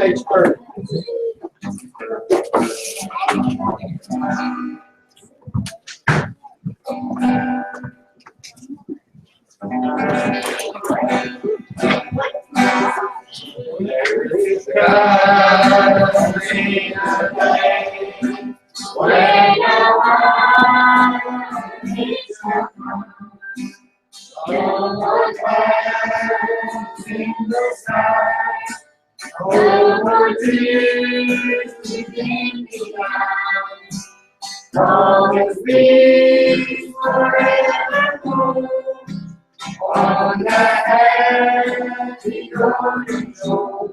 page 30. There is coming a day when no one needs to come. No more clouds in the sky, no more tears leaving behind. Long as we forevermore on the happy golden shore.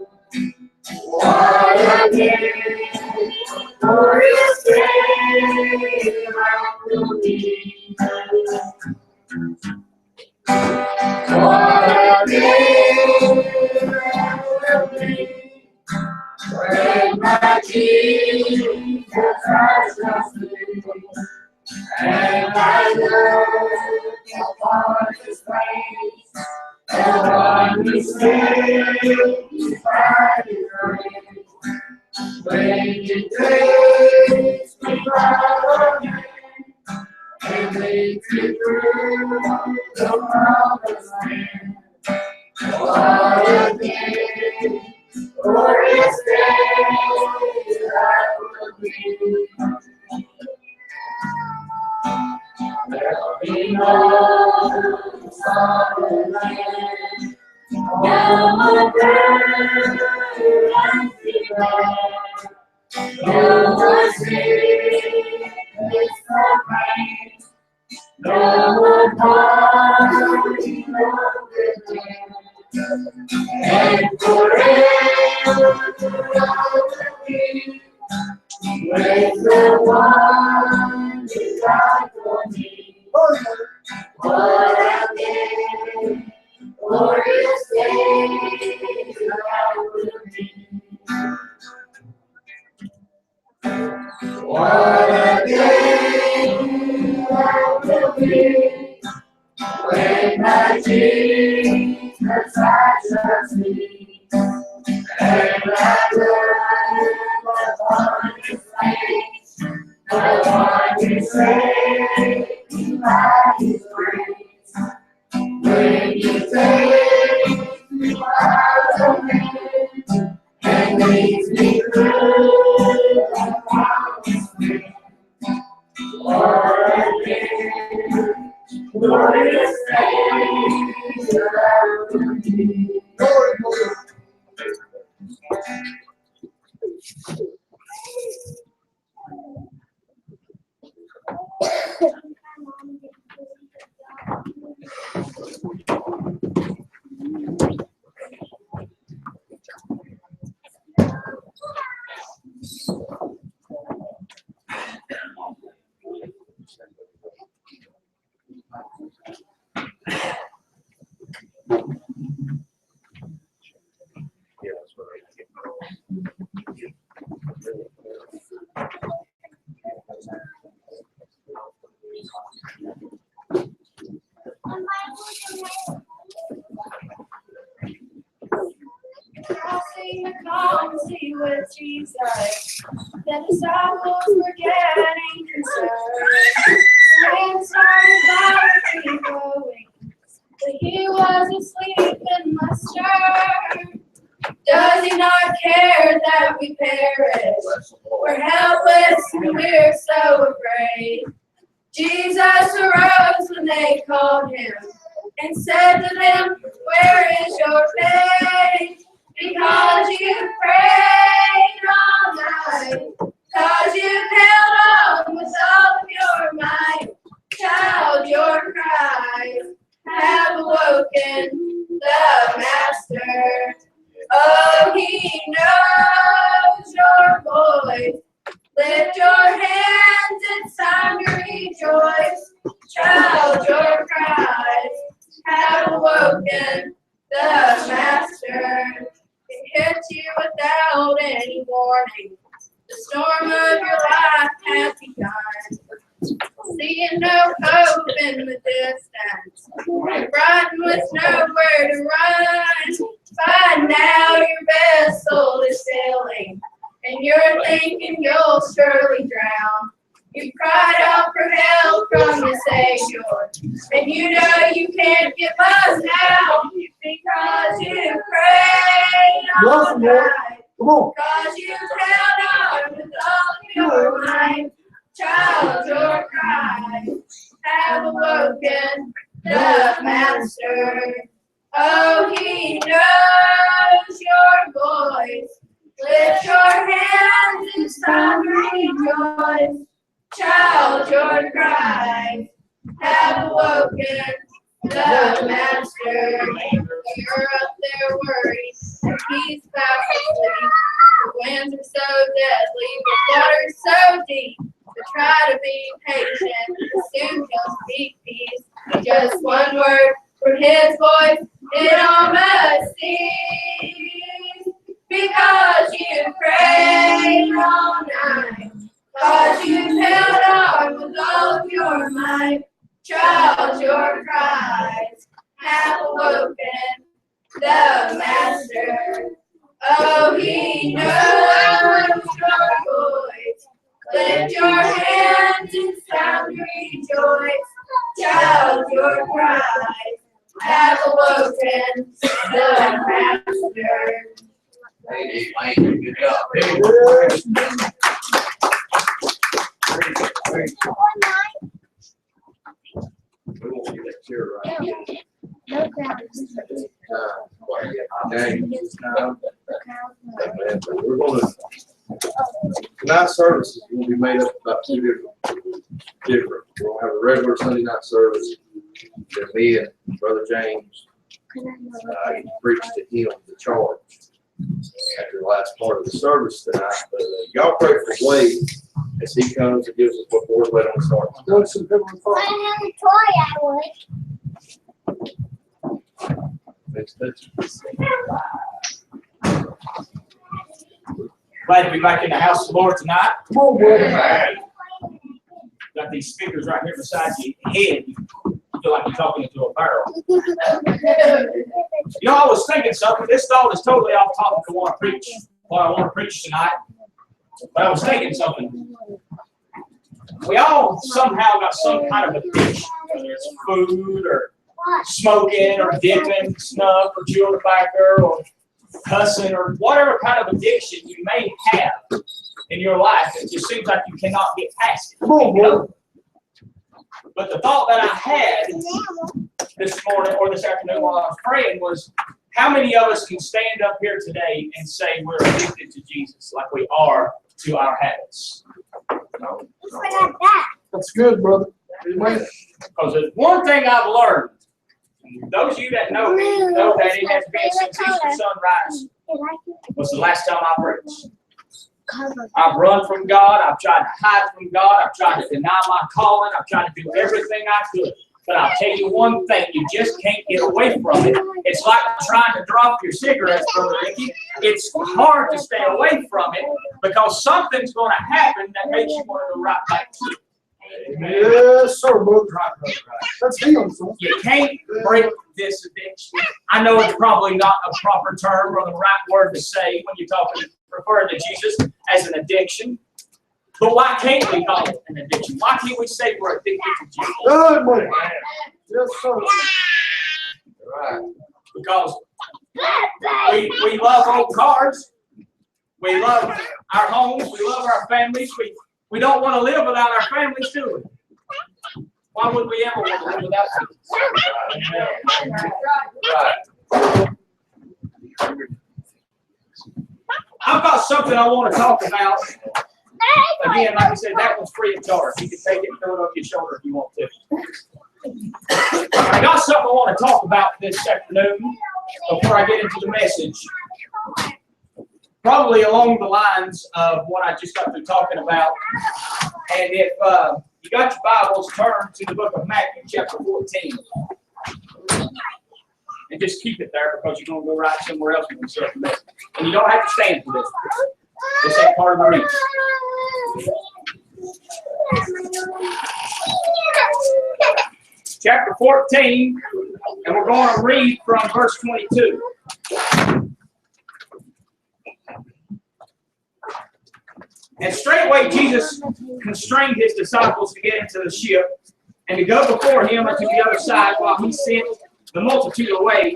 What a day, glorious day that will be. What a day that will be when my Jesus has just lived, and I look upon His face, the one who stays by His grace. When He takes me by the hand and leads me through the promised land. What a day, glorious day that will be. There'll be no sorrow land, no more burden and fear, no more sickness or pain, no more party, no regret, and forever I will be with the one who died for me. What a day, glorious day that will be. What a day that will be when my Jesus has just me, and I look upon His face, the one who saved me by His grace. When He takes me by the hand and leads me through the promised land. What a day, glorious day that will be. Crossing the calm sea with Jesus, the disciples were getting concerned. The rain started violently blowing, but He was asleep in the stern. Does He not care that we perish? We're helpless and we're so afraid. Jesus arose when they called Him and said to them, where is your faith? Because you prayed all night, because you held on with all of your might. Child, your cries have awoken the Master. Oh, He knows your voice. Lift your hands, it's time to rejoice. Child, your cries have awoken the Master. It hits you without any warning. The storm of your life has begun. Seeing no hope in the distance, frightened with nowhere to run. By now your vessel is sailing, and you're thinking you'll surely drown. You cried out for help from the Savior, and you know you can't give us help because you prayed all night. Because you held on with all your might. Child, your cries have awoken the Master. Oh, he knows your voice. Lift your hands and stop rejoice. Child, your cries have awoken the Master. You're up there worried, and he's fast asleep. The winds are so deadly, the water's so deep. But try to be patient, soon he'll speak peace. Just one word from his voice, it all must cease. Because you prayed all night, because you held on with all your might. Child, your cries have awoken the Master. Oh, he knows your voice. Lift your hands and sound rejoice. Child, your cries have awoken the Master. Hey, Wayne, good job. Hey. We won't get that chair right. No crowd. We're going to, tonight's services will be made up about two different. We're going to have a regular Sunday night service. Then me and Brother James preach to him the charge after the last part of the service tonight. But y'all pray for Wade as he comes and gives us what Lord led on his heart. I have a toy, I would. Glad to be back in the house of the Lord tonight. Come on, brother. Got these speakers right here beside your head. You feel like you're talking into a barrel. You know, I was thinking something. This thought is totally off topic of what I want to preach tonight. But I was thinking something. We all somehow got some kind of addiction, whether it's food or smoking or dipping, snuff or chewing tobacco or cussing or whatever kind of addiction you may have in your life. It just seems like you cannot get past it. You know? But the thought that I had this morning or this afternoon while I was praying was, how many of us can stand up here today and say we're addicted to Jesus like we are to our habits? That's good, brother. Amen. Because there's one thing I've learned. Those of you that know me know that it has been since Easter sunrise was the last time I preached. I've run from God. I've tried to hide from God. I've tried to deny my calling. I've tried to do everything I could. But I'll tell you one thing, you just can't get away from it. It's like trying to drop your cigarettes, Brother Ricky. It's hard to stay away from it because something's going to happen that makes you want to go right back to it. Yes, sir, brother. That's him, son. You can't break this addiction. I know it's probably not a proper term or the right word to say when you're referring to Jesus as an addiction. But why can't we call it an addiction? Why can't we say we're addicted to Jesus? Good, man. Yes, sir. Right. Because we love old cars. We love our homes. We love our families. We don't want to live without our families, do we? Why would we ever want to live without Jesus? Right. I've got something I want to talk about. Again, like I said, that one's free of charge. You can take it and throw it over your shoulder if you want to. I got something I want to talk about this afternoon before I get into the message. Probably along the lines of what I just got through talking about. And if you got your Bibles, turn to the book of Matthew, chapter 14. And just keep it there because you're going to go right somewhere else when you start the message. And you don't have to stand for this. This ain't part of the reading. Chapter 14, and we're going to read from verse 22. And straightway Jesus constrained his disciples to get into the ship and to go before him unto the other side while he sent the multitude away.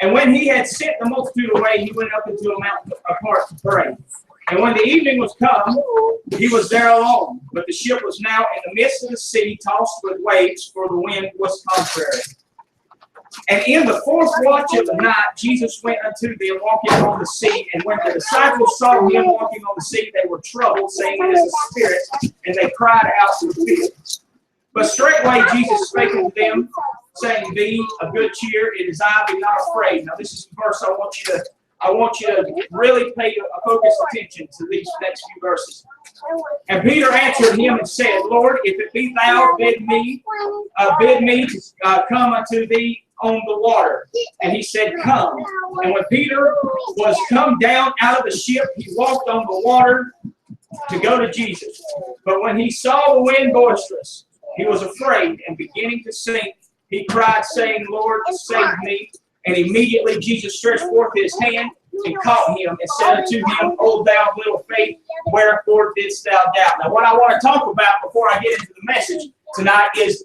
And when he had sent the multitude away, he went up into a mountain apart to pray. And when the evening was come, he was there alone. But the ship was now in the midst of the sea, tossed with waves, for the wind was contrary. And in the fourth watch of the night, Jesus went unto them walking on the sea. And when the disciples saw him walking on the sea, they were troubled, saying, It is a spirit. And they cried out with fear. But straightway Jesus spake unto them, saying, Be of good cheer, it is I, be not afraid. Now this is the verse I want you to really pay a focused attention to these next few verses. And Peter answered him and said, Lord, if it be thou, bid me to come unto thee on the water. And he said, Come. And when Peter was come down out of the ship, he walked on the water to go to Jesus. But when he saw the wind boisterous, he was afraid, and beginning to sink, he cried, saying, Lord, save me. And immediately Jesus stretched forth his hand and caught him and said unto him, O thou of little faith, wherefore didst thou doubt? Now, what I want to talk about before I get into the message tonight is,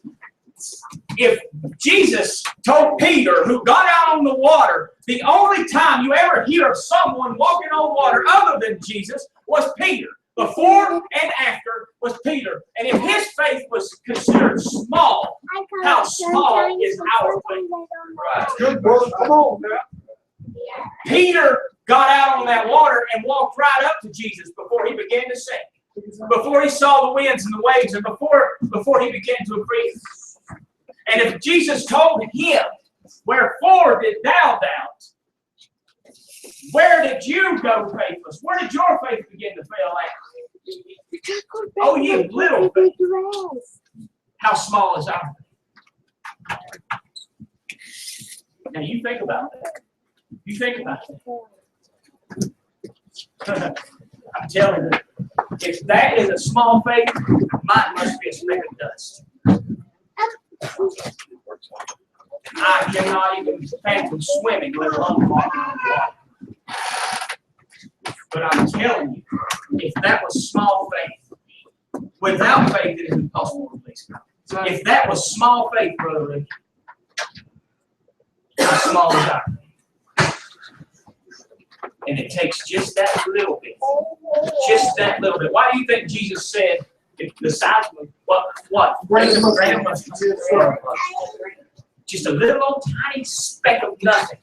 if Jesus told Peter, who got out on the water, the only time you ever hear of someone walking on water other than Jesus was Peter. Before and after was Peter. And if his faith was considered small, how small is our faith? Right. Good brother. Come on now. Peter got out on that water and walked right up to Jesus before he began to sink. Before he saw the winds and the waves, and before he began to breathe. And if Jesus told him, Wherefore did thou doubt? Where did you go faithless? Where did your faith begin to fail at? Oh, you little faith. How small is our faith? Now you think about that. You think about that. I'm telling you, if that is a small faith, mine must be a speck of dust. I cannot even fathom swimming, let alone walking on the water. But I'm telling you, if that was small faith, without faith it is impossible to please God. If that was small faith, Brother Rick, how small is our faith? And it takes just that little bit. Just that little bit. Why do you think Jesus said, if the size of what? Just a little old tiny speck of nothing.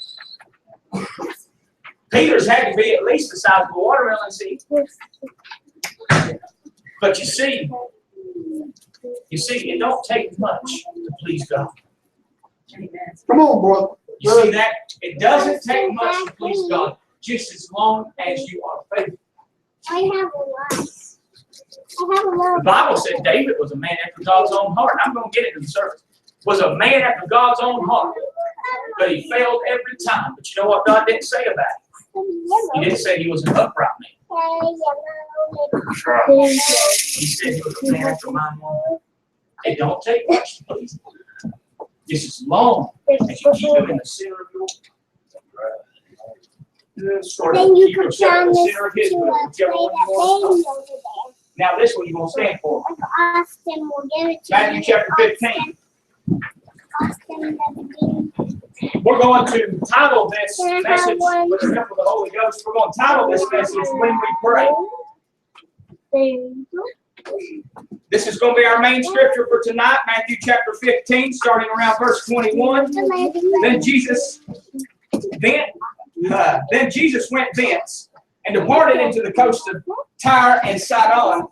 Peter's had to be at least the size of a watermelon seed. But you see, it don't take much to please God. Come on, brother. You see that? It doesn't take much to please God, just as long as you are faithful. I have a lot. The Bible said David was a man after God's own heart. I'm going to get into the service. Was a man after God's own heart. But he failed every time. But you know what God didn't say about it? He didn't say he was an upright man. He said he was a man after my own heart. It don't take much to please him. Just as long as you keep him in the center of your Then you could turn this to a Now this one you're going to stand for. Austin will give it to Matthew chapter 15. We're going to title this message with the help of the Holy Ghost. We're going to title this message When We Pray. This is going to be our main scripture for tonight, Matthew chapter 15, starting around verse 21. Then Jesus went thence and departed into the coast of Tyre and Sidon.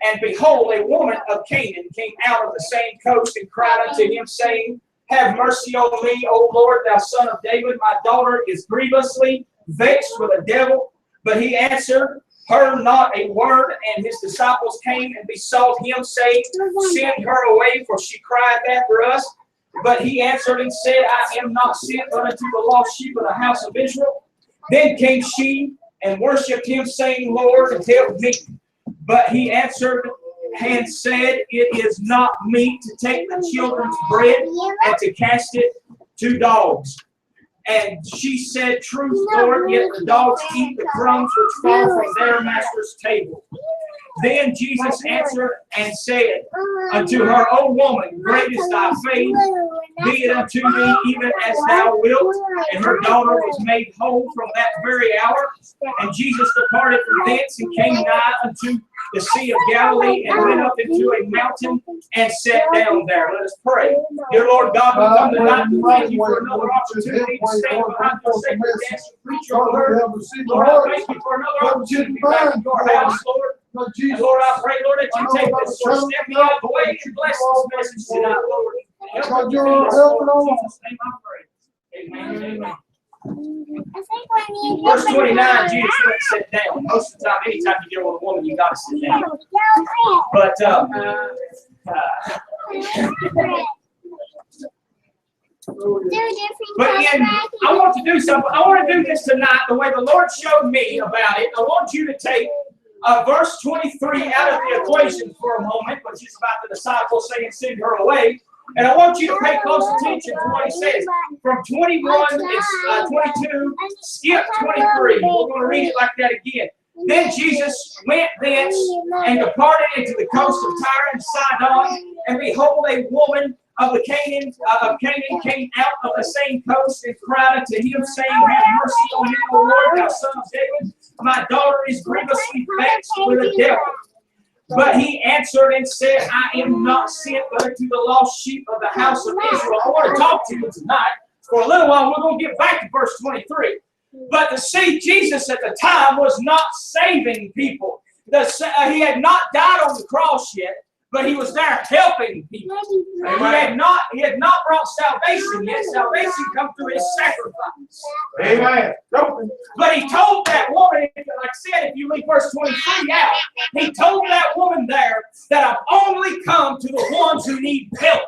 And behold, a woman of Canaan came out of the same coast and cried unto him, saying, Have mercy on me, O Lord, thou son of David. My daughter is grievously vexed with a devil. But he answered her not a word. And his disciples came and besought him, saying, Send her away, for she crieth after us. But he answered and said, I am not sent but unto the lost sheep of the house of Israel. Then came she and worshipped him, saying, Lord, help me. But he answered and said, It is not meet to take the children's bread and to cast it to dogs. And she said, Truth, Lord, yet the dogs eat the crumbs which fall from their master's table. Then Jesus answered and said unto her, O woman, great is thy faith, be it unto thee even as thou wilt. And her daughter was made whole from that very hour. And Jesus departed from thence and came nigh unto the Sea of Galilee, and went up into a mountain and sat down there. Let us pray. Dear Lord God, we come tonight to thank you for another opportunity to stand behind your sacred desk and preach your word. Lord, I thank you for another opportunity back in your house, Lord. And Lord, I pray, Lord, that you take this first step out of the way and bless this message tonight, Lord. Help me, Lord. In Jesus' name I pray. Amen. Amen. Verse 29, Jesus went and sat down. Most of the time, anytime you get with a woman, you got to sit down. But I want to do something. I want to do this tonight the way the Lord showed me about it. I want you to take verse 23 out of the equation for a moment, which is about the disciples saying, send her away. And I want you to pay close attention to what he says. From 21, it's 22, skip 23. We're going to read it like that again. Then Jesus went thence and departed into the coast of Tyre and Sidon. And behold, a woman of Canaan came out of the same coast and cried unto him, saying, Have mercy on me, O Lord, thou son of David. My daughter is grievously vexed with a devil. But he answered and said, I am not sent but unto the lost sheep of the house of Israel. I want to talk to you tonight. For a little while, we're going to get back to verse 23. But to see Jesus at the time was not saving people. He had not died on the cross yet, but he was there helping people. And he had not brought salvation yet. Salvation comes through his sacrifice. Amen. But he told that woman, like I said, if you leave verse 23 out, he told that woman there that I've only come to the ones who need help.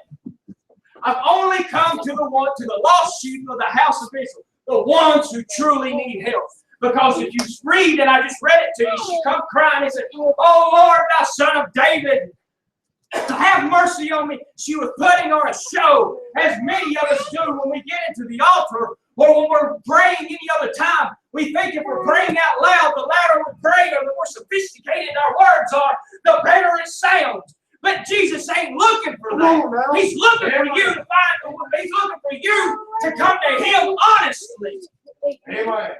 I've only come to the lost sheep of the house of Israel, the ones who truly need help. Because if you read, and I just read it to you, she come crying and said, Oh Lord, thou son of David, have mercy on me. She was putting on a show, as many of us do when we get into the altar or when we're praying any other time. We think if we're praying out loud, the louder we're praying or the more sophisticated our words are, the better it sounds. But Jesus ain't looking for that. He's looking for you to find the woman. He's looking for you to come to him honestly. Amen.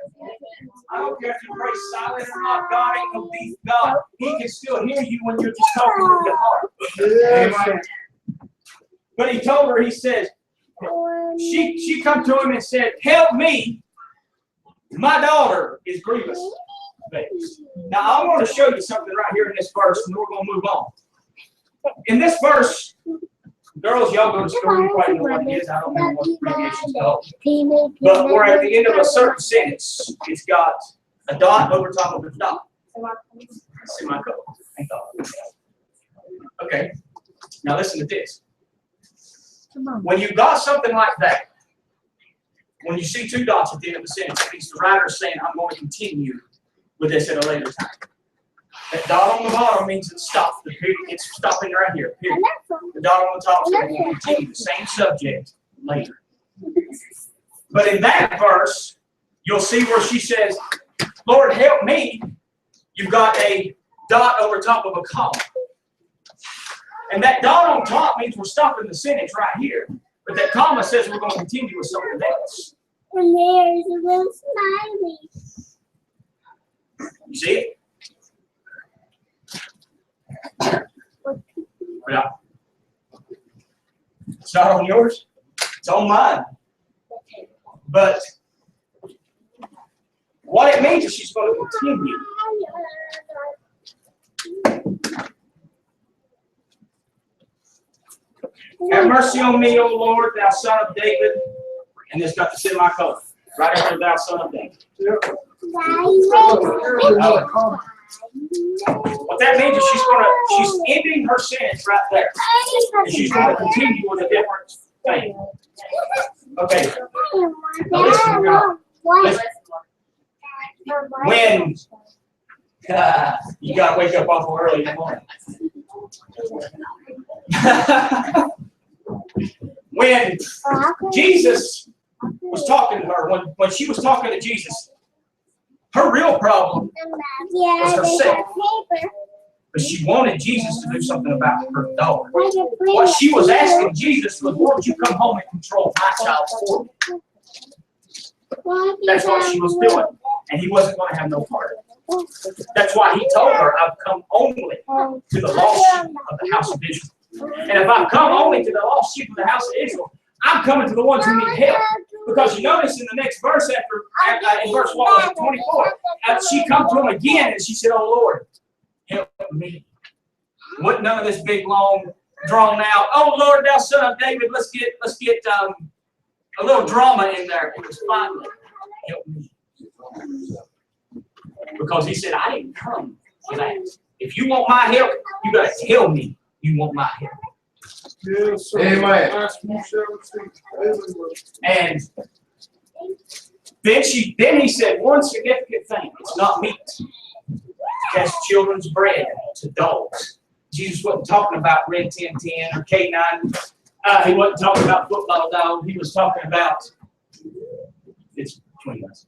I don't care if you pray silent or not. God ain't no deep God. He can still hear you when you're just talking with your heart. Amen. But he told her, he says, she come to him and said, help me. My daughter is grievous. Now, I want to show you something right here in this verse, and we're going to move on. In this verse, girls, y'all go to school, you probably know what it is. I don't know what the abbreviation's called. But we're at the end of a certain sentence. It's got a dot over top of a dot. Semicolon. Okay. Now listen to this. When you've got something like that, when you see two dots at the end of a sentence, it means the writer is saying, I'm going to continue with this at a later time. That dot on the bottom means it stops. It's stopping right here. Period. The dot on the top is going to continue the same subject later. But in that verse, you'll see where she says, Lord, help me. You've got a dot over top of a comma. And that dot on top means we're stopping the sentence right here. But that comma says we're going to continue with something else. And there's a little smiley. You see it? Yeah. It's not on yours. It's on mine. But what it means is she's going to continue. Have mercy on me, O Lord, thou son of David. And it's got the semicolon right after thou son of David. What that means is she's ending her sentence right there. And she's going to continue with a different thing. Okay. Now listen, girl. Listen. When you got to wake up awful early in the morning. When Jesus was talking to her. When she was talking to Jesus, her real problem was herself. But she wanted Jesus to do something about her daughter. What she was asking Jesus was, won't you come home and control my child for me? That's what she was doing. And he wasn't going to have no part of it. That's why he told her, I've come only to the lost sheep of the house of Israel. And if I come only to the lost sheep of the house of Israel, I'm coming to the ones who need help. Because you notice in the next verse, in verse 24, she come to him again and she said, oh Lord, help me. What none of this big, long, drawn out, oh Lord, thou son of David, let's get a little drama in there. It was finally, help me. Because he said, I didn't come for that. If you want my help, you got to tell me you want my help. Yes, amen. And then he said one significant thing. It's not meat to cast children's bread to dogs. Jesus wasn't talking about Red 1010 or K9. He wasn't talking about football dog. He was talking about, it's between us.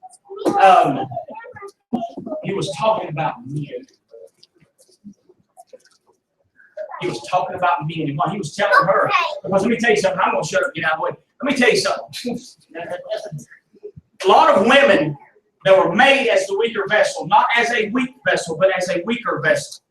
He was talking about men. He was talking about men. And what he was telling her, because let me tell you something, I'm going to shut up and get out of the way. Let me tell you something. A lot of women that were made as the weaker vessel, not as a weak vessel, but as a weaker vessel.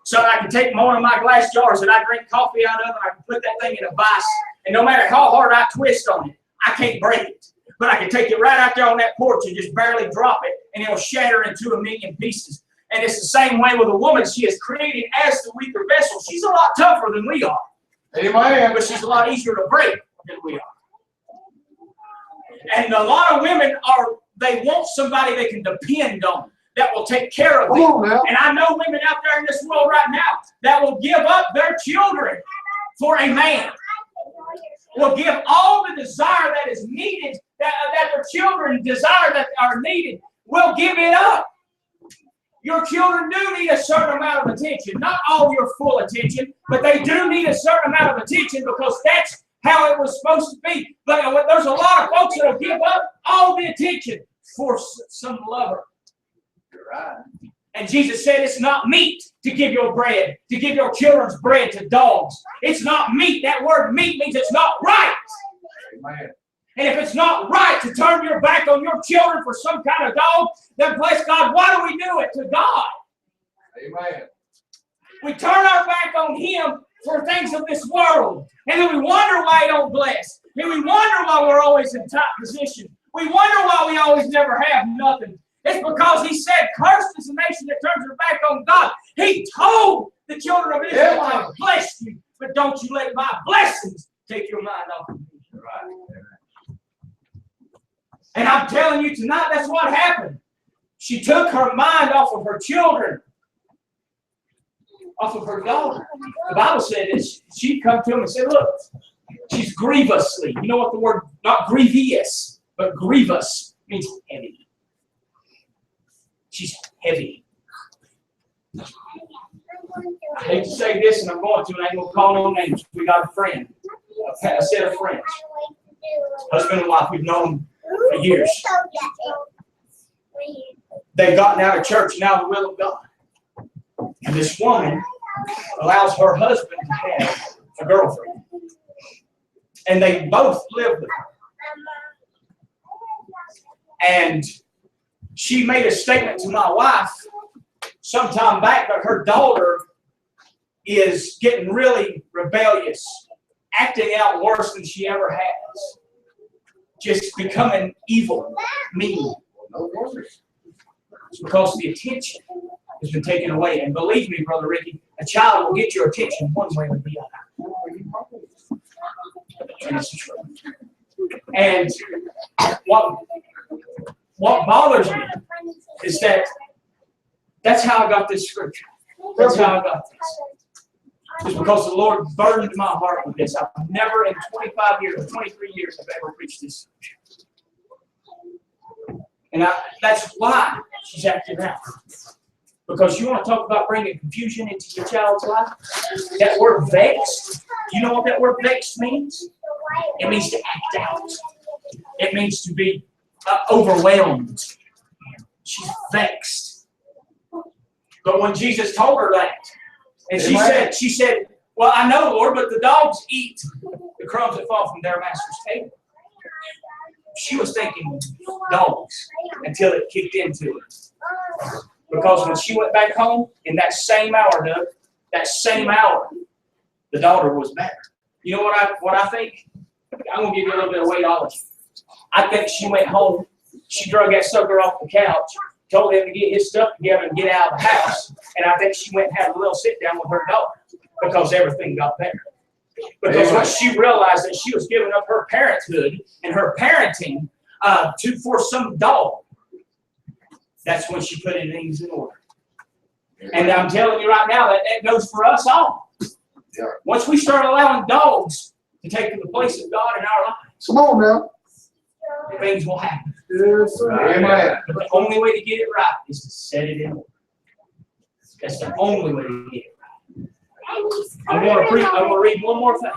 So I can take one of my glass jars that I drink coffee out of, and I can put that thing in a vise, and no matter how hard I twist on it, I can't break it. But I can take it right out there on that porch and just barely drop it, and it'll shatter into a million pieces. And it's the same way with a woman. She is created as the weaker vessel. She's a lot tougher than we are. Amen. But she's a lot easier to break than we are. And a lot of women they want somebody they can depend on, that will take care of them. And I know women out there in this world right now that will give up their children for a man. Will give all the desire that is needed, that their children desire that are needed, will give it up. Your children do need a certain amount of attention. Not all your full attention, but they do need a certain amount of attention because that's how it was supposed to be. But there's a lot of folks that will give up all the attention for some lover. You're right. And Jesus said it's not meat to give your bread, to give your children's bread to dogs. It's not meat. That word meat means it's not right. Amen. And if it's not right to turn your back on your children for some kind of dog, then bless God, why do we do it to God? Amen. We turn our back on Him for things of this world. And then we wonder why He don't bless. And we wonder why we're always in top position. We wonder why we always never have nothing. It's because He said, cursed is the nation that turns her back on God. He told the children of Israel, I blessed you, but don't you let my blessings take your mind off of me. Right. And I'm telling you tonight, that's what happened. She took her mind off of her children, off of her daughter. The Bible said that she'd come to him and said, look, she's grievously. You know what the word, not grievous, but grievous means heavy. She's heavy. I hate to say this, and I'm going to, and I ain't going to call no names. We got a friend, a set of friends, husband and wife. We've known them for years. They've gotten out of church and out of the will of God. And this woman allows her husband to have a girlfriend. And they both live with her. And she made a statement to my wife sometime back that her daughter is getting really rebellious, acting out worse than she ever has. Just becoming evil, mean. No wonder. It's because the attention has been taken away. And believe me, Brother Ricky, a child will get your attention one way or the other. And it's true. And what bothers me is that that's how I got this scripture. That's how I got this. It's because the Lord burdened my heart with this. I've never in 25 years, 23 years, have ever preached this scripture. And that's why she's acting out. Because you want to talk about bringing confusion into your child's life? That word vexed, you know what that word vexed means? It means to act out. It means to be overwhelmed. She's vexed. But when Jesus told her that, and she said, well, I know, Lord, but the dogs eat the crumbs that fall from their master's table. She was thinking dogs until it kicked into her. Because when she went back home, in that same hour, Doug, that same hour, the daughter was better. You know what I think? I'm going to give you a little bit of weightology. I think she went home, she drug that sucker off the couch, told him to get his stuff together and get out of the house, and I think she went and had a little sit down with her daughter because everything got better. Because when she realized that she was giving up her parenthood and her parenting for some dog, that's when she put things in order. And I'm telling you right now that goes for us all. Once we start allowing dogs to take the place of God in our lives, Come on now. things will happen. Yes, sir. Amen. But the only way to get it right is to set it in order. That's the only way to get it right. I'm going to read one more thing.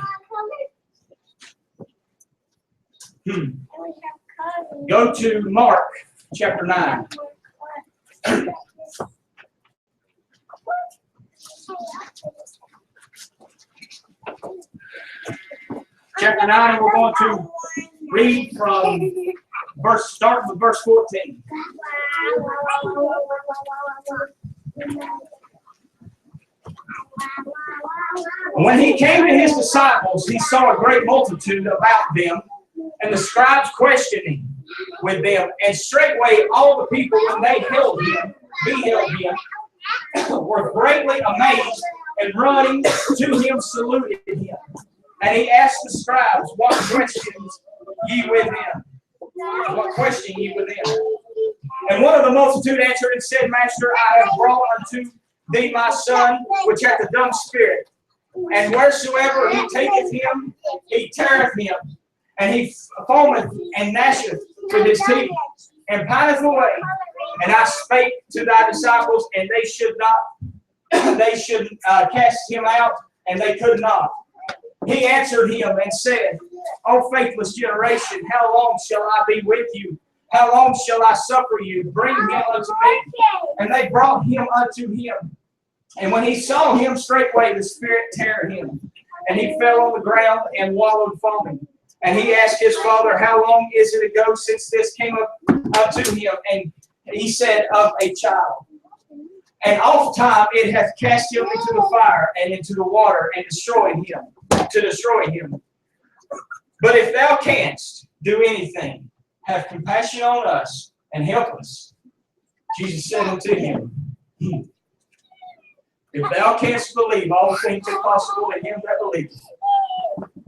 Go to Mark chapter 9. Chapter 9, we're going to read from starting with verse 14. When he came to his disciples, he saw a great multitude about them, and the scribes questioning with them. And straightway all the people, when they beheld him, were greatly amazed, and running to him saluted him. And he asked the scribes, what questions ye with him? What question ye with him? And one of the multitude answered and said, Master, I have brought unto thee my son, which hath a dumb spirit. And wheresoever he taketh him, he teareth him. And he foameth and gnasheth with his teeth, and pineth away. And I spake to thy disciples, and they should cast him out, and they could not. He answered him and said, O faithless generation, how long shall I be with you? How long shall I suffer you? Bring him unto me. And they brought him unto him. And when he saw him, straightway the spirit tear him. And he fell on the ground and wallowed foaming. And he asked his father, how long is it ago since this came up to him? And he said, of a child. And oft time it hath cast him into the fire and into the water and destroy him. But if thou canst do anything, have compassion on us and help us. Jesus said unto him, if thou canst believe, all things are possible in him that believeth.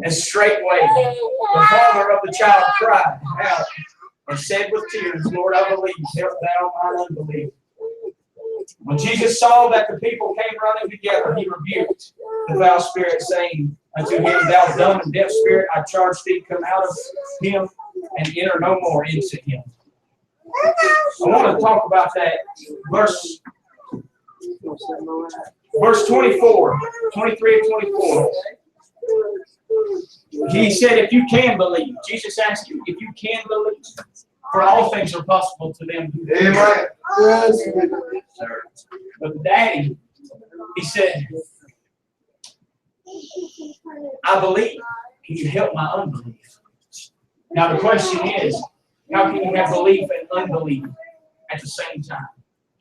And straightway the father of the child cried out and said with tears, Lord, I believe, help thou mine unbelief. When Jesus saw that the people came running together, he rebuked the foul spirit, saying unto him, thou dumb and deaf spirit, I charge thee, come out of him and enter no more into him. I want to talk about that verse 24, 23 and 24. He said, if you can believe. Jesus asked you, if you can believe. For all things are possible to them who believe. Amen. Yes. But the daddy, he said, I believe. Can you help my unbelief? Now the question is, how can you have belief and unbelief at the same time?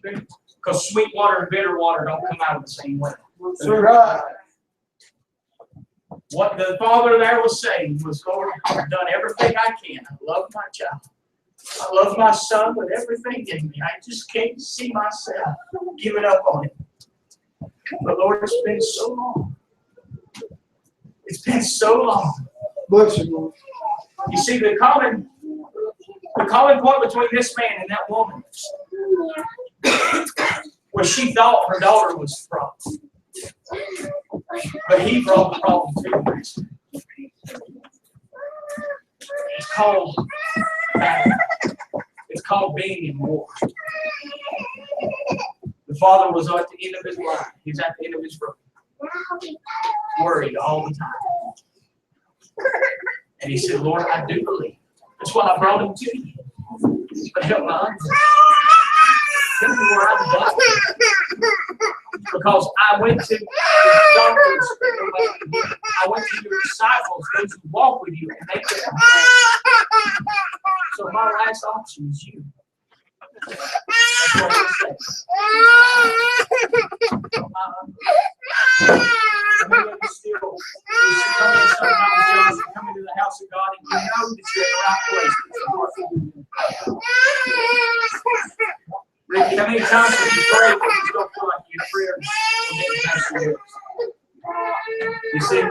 Because sweet water and bitter water don't come out of the same way. That's right. What the father there was saying was, Lord, I've done everything I can. I love my child. I love my son with everything in me. I just can't see myself giving up on him. But Lord, it's been so long. It's been so long. Bless you, Lord. You see, the common point between this man and that woman was she thought her daughter was the problem. But he brought the problem to her. It's called battle. It's called being in war. The father was at the end of his line. He was at the end of his rope. Worried all the time. And he said, Lord, I do believe. That's why I brought him to you. But help my unbelief. Help me where I'm done. Because I went to the doctors, I went to your disciples, those who walk with you, and they couldn't. So my last option is you. That's what I say. Many of you still come in sometimes, James, you come into the house of God and you know that you're in the right place. Ricky, how many times have you prayed but you don't feel like your prayers are getting past your lips? You see?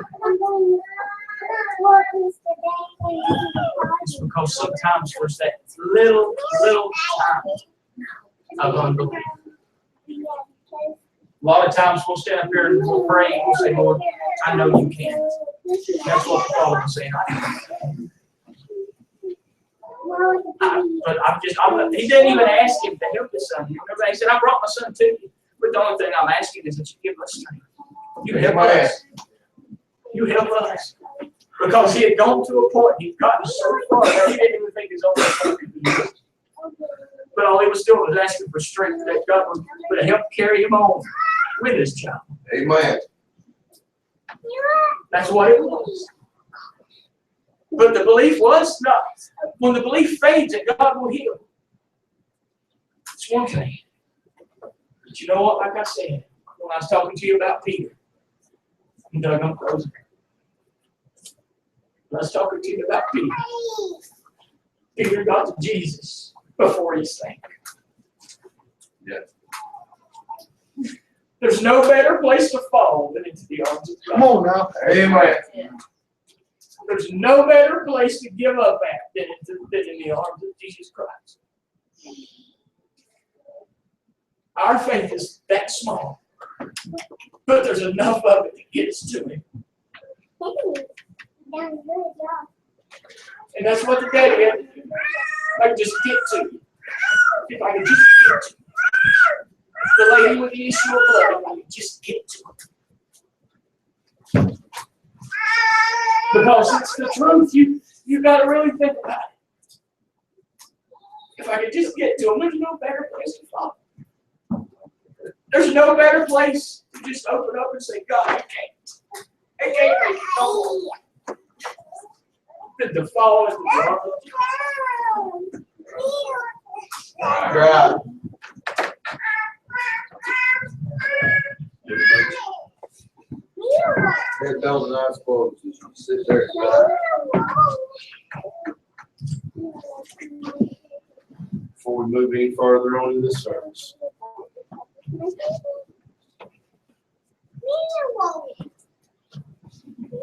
It's because sometimes there's that little time of unbelief. A lot of times we'll stand up here and we'll pray and we'll say, Lord, I know you can. That's what Paul was saying. But he didn't even ask him to help his son. You remember, he said, I brought my son to you. But the only thing I'm asking is that you give us strength. You help us. You help us. Because he had gone to a point, he'd gotten so far that he didn't even think his own son could be used. But all he was still was asking for strength that God would help carry him on with his child. Amen. That's what it was. But the belief was not. When the belief fades that God will heal, it's one thing. But you know what? Like I said, when I was talking to you about Peter, and Doug, I'm closing. When I was talking to you about Peter, Peter got to Jesus before he sank. Yeah. There's no better place to fall than into the arms of God. Come on now. Amen. There's no better place to give up at than in the arms of Jesus Christ. Our faith is that small, but there's enough of it to get us to Him. And that's what the daddy had to do. If I could just get to you. If I could just get to you. The lady with the issue of blood, if I could just get to her. Because it's the truth. You got to really think about it. If I could just get to him, there's no better place to fall. There's no better place to just open up and say, God, I can't. I can't make it no more. Than to fall into the arms of Jesus. Right. Head down and eyes closed as you sit there. Before we move any further on in this service.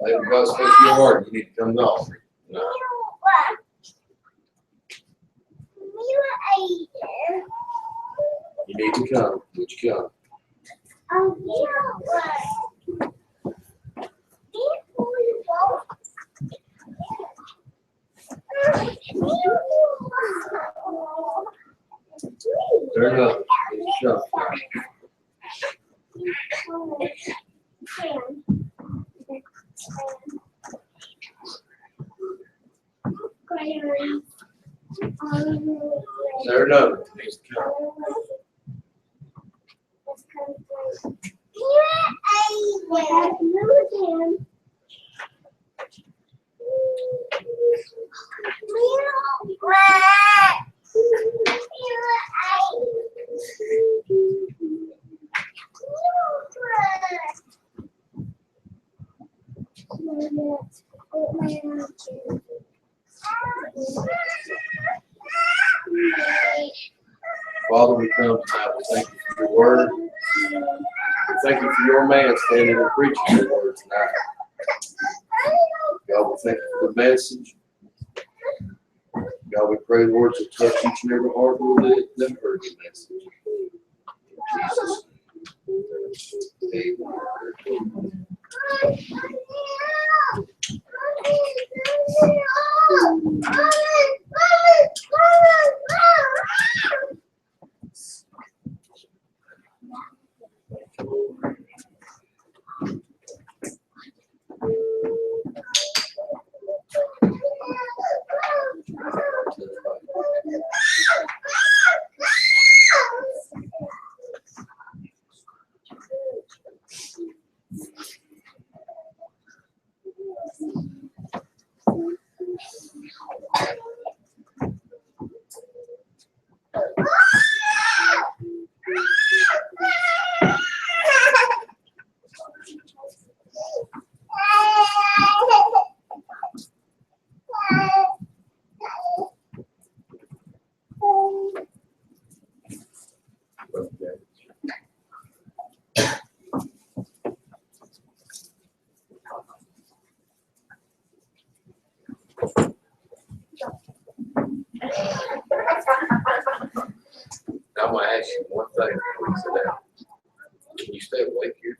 If God speaks to your heart, you need to come to offering. No. You need to come. Would you come? Turn up. It's up. Gregory. Turn up. It needs to come. Father, we come tonight. We thank you for your word. We thank you for your man standing and preaching your word tonight. God, we thank you for the message. God, we pray, Lord, to touch each and every heart, Lord, that heard the message. In Jesus' name. I'm gonna ask you one thing before you sit down. Can you stay awake here?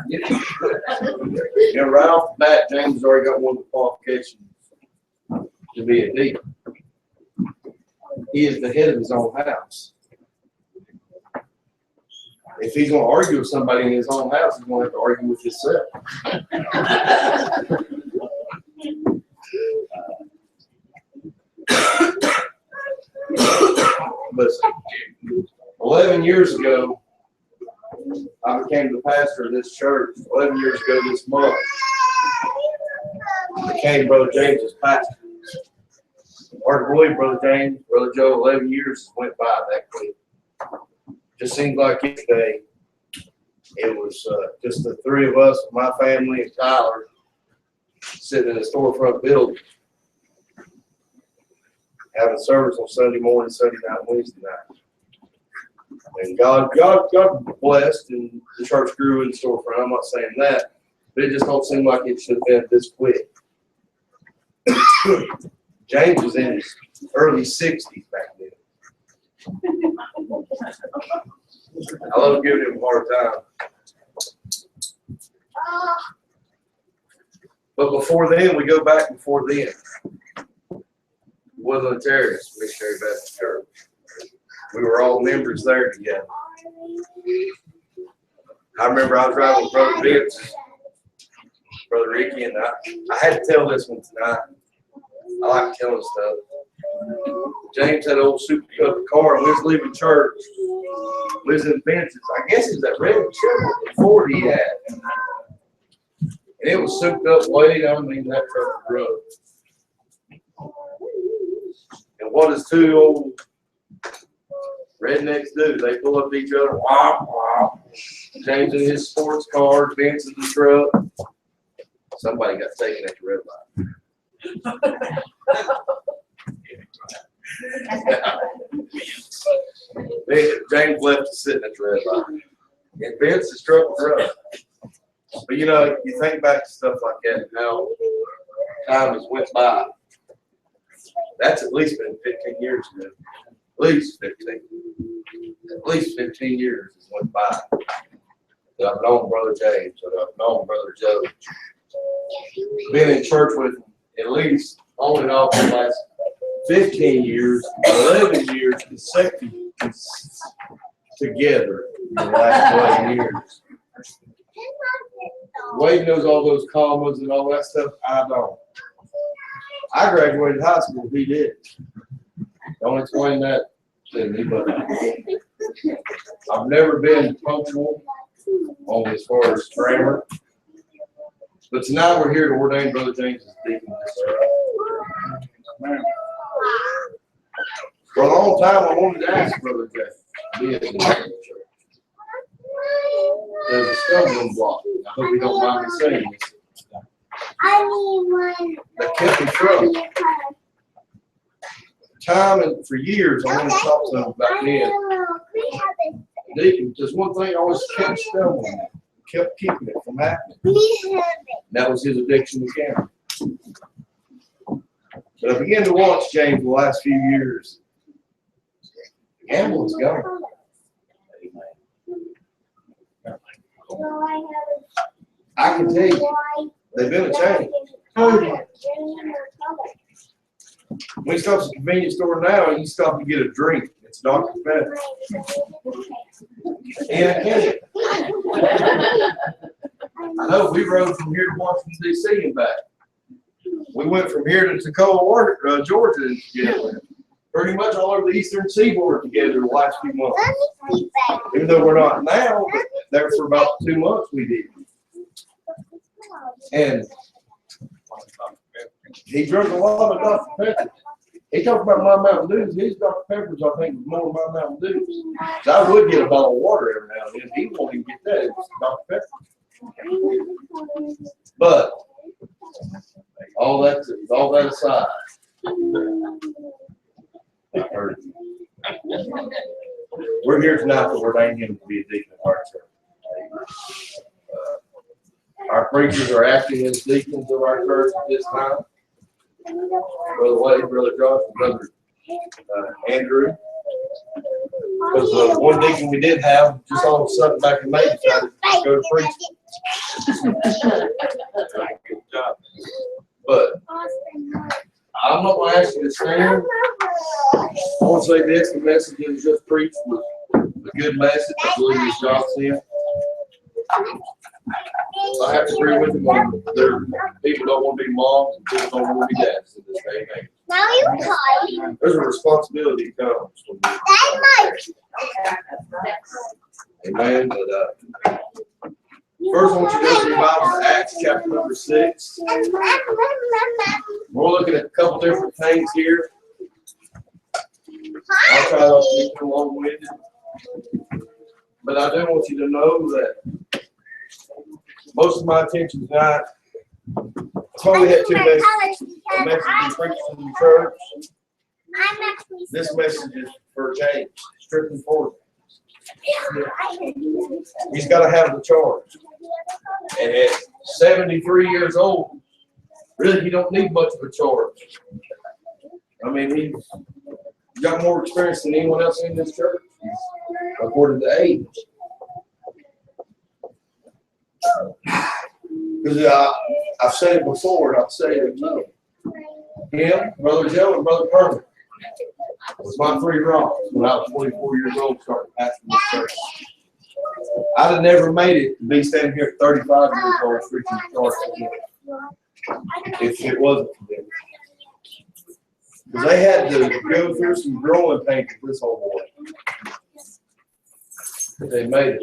You know, right off the bat, James has already got one of the qualifications to be a deacon. He is the head of his own house. If he's gonna argue with somebody in his own house, he's gonna have to argue with himself. Listen, 11 years ago, I became the pastor of this church. 11 years ago this month, I became Brother James's pastor. Hard to believe, Brother James, Brother Joe, 11 years went by that quick. Just seemed like yesterday, it was just the three of us, my family and Tyler, sitting in a storefront building, having service on Sunday morning, Sunday night, Wednesday night. And God blessed, and the church grew in the storefront. I'm not saying that, but it just don't seem like it should have been this quick. James was in his early 60s back then. I love giving him a hard time. But before then, we go back before then. Woodland Terrace Missionary Baptist Church. We were all members there together. I remember I was riding with Brother Vince, Brother Ricky, and I had to tell this one tonight. I like telling stuff. James had an old super cup car, and we was leaving church. We was in Vince's. I guess it was that red Chevrolet Ford he had. And it was souped up way down that truck road. And what does two old rednecks do? They pull up to each other. Wah, wah. James in his sports car, Vince in the truck. Somebody got taken at the red light. James left to sit at the red light. And Vince's truck was rough. But you know, you think back to stuff like that and how time has went by. That's at least been 15 years ago. At least 15. At least 15 years has went by that I've known Brother James, that I've known Brother Joe. Been in church with him at least on and off the last 15 years, 11 years consecutive together in the last 11 years. Wade knows all those commas and all that stuff. I don't. I graduated high school. He did. Don't explain that to me, but I've never been punctual on as far as grammar. But tonight we're here to ordain Brother James as deacon. For a long time, I wanted to ask Brother James to be a deacon in the church. There's a stumbling block. I hope you don't mind me saying this. That kept me trouble. Time and for years, I wanted to talk to him about being deacon. Just one thing I always kept stumbling at, kept keeping it from happening. That was his addiction to gambling. But I began to watch James the last few years. Gambling's gone. I can tell you, they've been a change. When he stops at the convenience store now, he stops to get a drink It's Dr. Pepper. And I know we rode from here to Washington, D.C. and back. We went from here to Tacoma, Georgia together. Pretty much all over the eastern seaboard together the last few months. Even though we're not now, but there for about 2 months we did. And he drank a lot of Dr. Pepper. He talked about my Mountain Dews. His Dr. Peppers, I think, was more than my Mountain Dews. So I would get a bottle of water every now and then. He won't even get that. It's Dr. Pepper. But all that aside, I heard you. We're here tonight to ordain him to be a deacon of our church. Our preachers are acting as deacons of our church at this time. Brother Wade, Brother Josh, and Brother Andrew. Because the one deacon we did have, just all of a sudden back in May, decided to go to preach. Good job. But I'm not going to ask you to stand. I want to say this: the message that was just preached was a good message. I believe it's John said. I have to agree with him on there. People don't want to be moms and people don't want to be dads in this day and age. Now you call. There's a responsibility that comes from this. Amen. But first, I want you to go to your Bible to Acts chapter number 6. We're looking at a couple different things here. I'll try not to be too long-winded. But I do want you to know that most of my attention tonight, I probably had 2 messages. A message is preached in the church. This message is for James, strictly for him. He's got to have the charge. And at 73 years old, really, he don't need much of a charge. I mean, he's got more experience than anyone else in this church, according to age. Because I've said it before, and I'll say it again. Him, Brother Joe, and Brother Perman was my 3 rocks when I was 24 years old, starting pastoring this church. I'd have never made it to be standing here at 35 years old preaching the charge again, if it wasn't for them. Because they had to go through some growing pains with this whole boy. But they made it.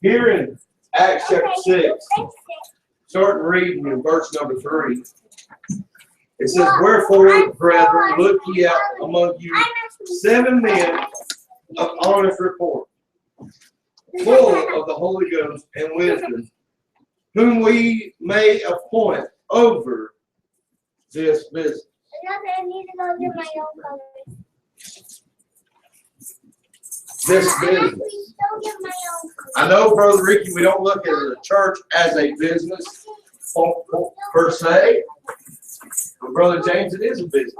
Here in Acts chapter 6, starting reading in verse number 3, it says, "Wherefore, brethren, look ye out among you 7 men of honest report, full of the Holy Ghost and wisdom, whom we may appoint over this business." This business. I know, Brother Ricky, we don't look at the church as a business per se. But Brother James, it is a business.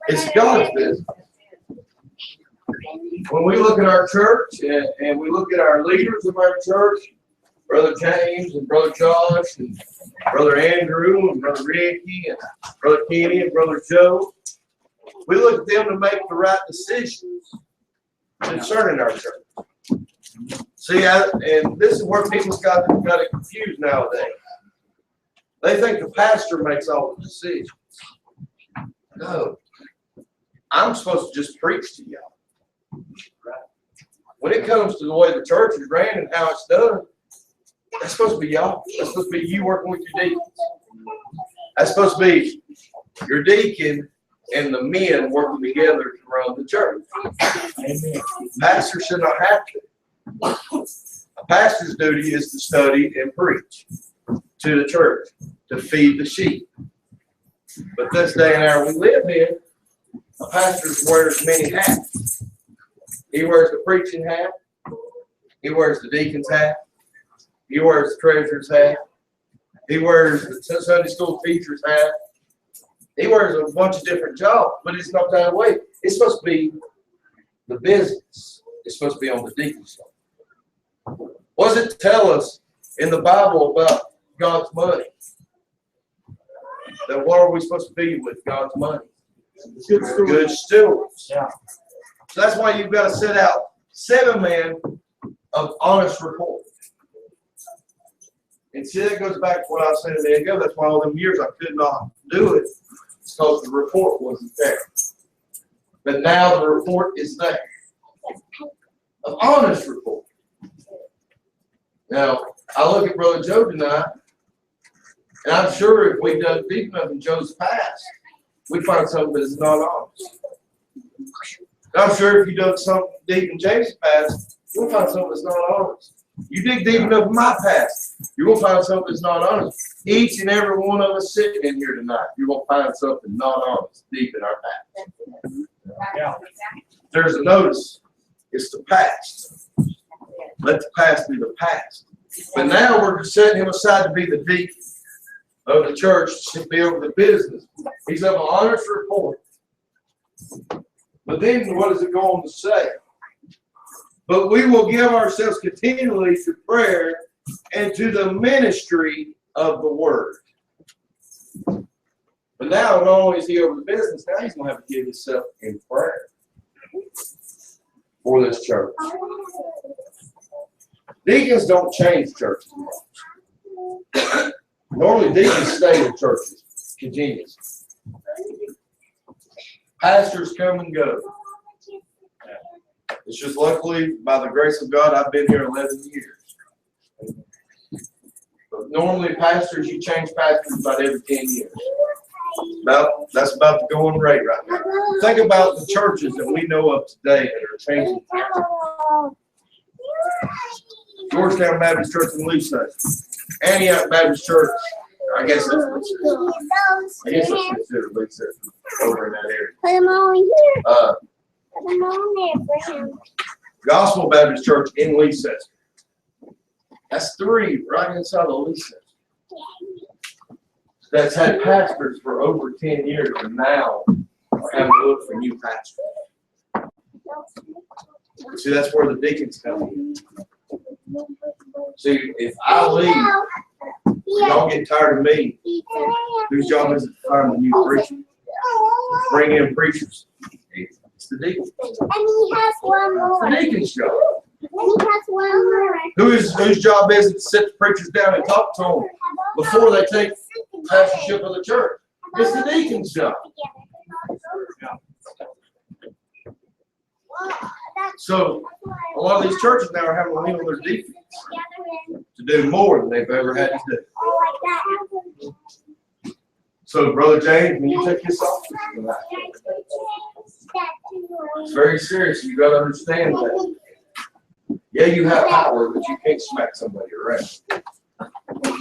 It's God's business. When we look at our church and we look at our leaders of our church, Brother James and Brother Josh and Brother Andrew and Brother Ricky and Brother Kenny and Brother Joe, we look at them to make the right decisions concerning our church. See, and this is where people got it confused nowadays. They think the pastor makes all the decisions. No. I'm supposed to just preach to y'all. When it comes to the way the church is ran and how it's done, that's supposed to be y'all. That's supposed to be you working with your deacons. That's supposed to be your deacon and the men working together to run the church. Amen. Pastor should not have to. A pastor's duty is to study and preach to the church, to feed the sheep. But this day and hour we live in, a pastor wears many hats. He wears the preaching hat. He wears the deacon's hat. He wears the treasurer's hat. He wears the Sunday school teacher's hat. He wears a bunch of different jobs, but it's not that way. It's supposed to be the business. It's supposed to be on the deacon's side. What does it tell us in the Bible about God's money? That what are we supposed to be with God's money? Good stewards. Yeah. So that's why you've got to set out 7 men of honest report. And see, that goes back to what I was saying a minute ago. That's why all them years I could not do it. It's because the report wasn't there. But now the report is there. An honest report. Now, I look at Brother Joe tonight, and I'm sure if we dug deep enough in Joe's past, we'd find something that is not honest. I'm sure if you dug something deep in James' past, you'll find something that's not honest. You dig deep enough in my past, you're going to find something that's not honest. Each and every one of us sitting in here tonight, you're going to find something not honest deep in our past. Yeah. There's a notice. It's the past. Let the past be the past. But now we're setting him aside to be the deacon of the church, to be over the business. He's of an honest report. But then what does it go on to say? But we will give ourselves continually to prayer and to the ministry of the word. But now, not only is he over the business, now he's going to have to give himself in prayer for this church. Deacons don't change churches. Normally, deacons stay in churches continuously. Pastors come and go. It's just luckily, by the grace of God, I've been here 11 years. But normally, pastors, you change pastors about every 10 years. That's about the going rate right now. Think about the churches that we know of today that are changing pastors. Georgetown Baptist Church in Lisa. Antioch Baptist Church. I guess that's considered Lisa over in that area. Put them all in here. Put them all in there for him. Gospel Baptist Church in Leicester. That's 3 right inside of Leicester. That's had pastors for over 10 years and now are having to look for new pastors. See, that's where the deacons come in. See, if I leave, y'all get tired of me. Whose job is it to find a new preacher? Bring in preachers. It's the deacon. And he has one more. It's the deacon's job. And he has one more. Whose job is it to sit the preachers down and talk to them before they take pastorship of the church? It's the deacon's job. So a lot of these churches now are having to lean on their deacons to do more than they've ever had to do. So, Brother James, when you take this office tonight, it's very serious. You got to understand that. Yeah, you have power, but you can't smack somebody around.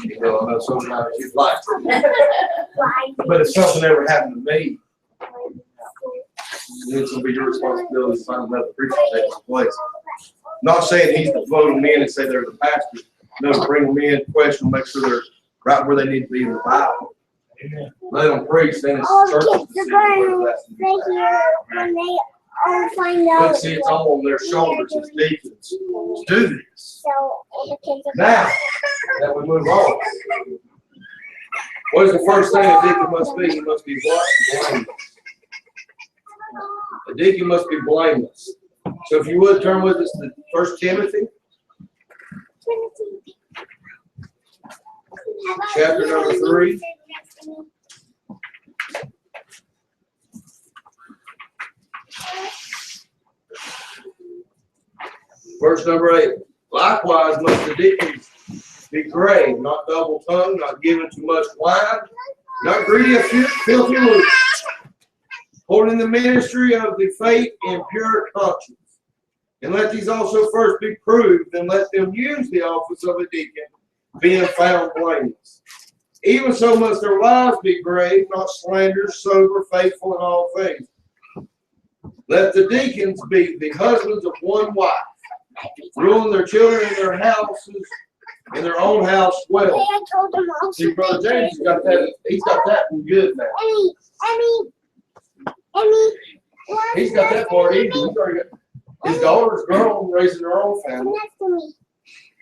You know, I know sometimes you'd like to. But if something ever happened to me, then it's going to be your responsibility to find another preacher to take his place. Not saying he's to vote them in and say they're the pastor. No, bring them in, question them, make sure they're right where they need to be in the Bible. Let them preach, then it's All church's kids are decision going whether that's to be right here when they all find out. But see, it's all on their shoulders as deacons to do this. So all the kids are Now, that we move on. What is the first thing a deacon must be? He must be what? Blameless. A deacon must be blameless. So if you would turn with us to 1 Timothy, chapter number 3. Verse number 8. Likewise must the deacons be grave, not double-tongued, not given to much wine, not greedy of filthy lucre, holding the ministry of the faith in pure conscience. And let these also first be proved, and let them use the office of a deacon, being found blameless. Even so must their wives be grave, not slanderers, sober, faithful in all things. Let the deacons be the husbands of one wife, ruling their children in their houses, in their own house well. I told them all. See, Brother James, he's got that one good now. Emmy, He's got that part easy. He's already got, his daughter's grown, raising her own family. next to me.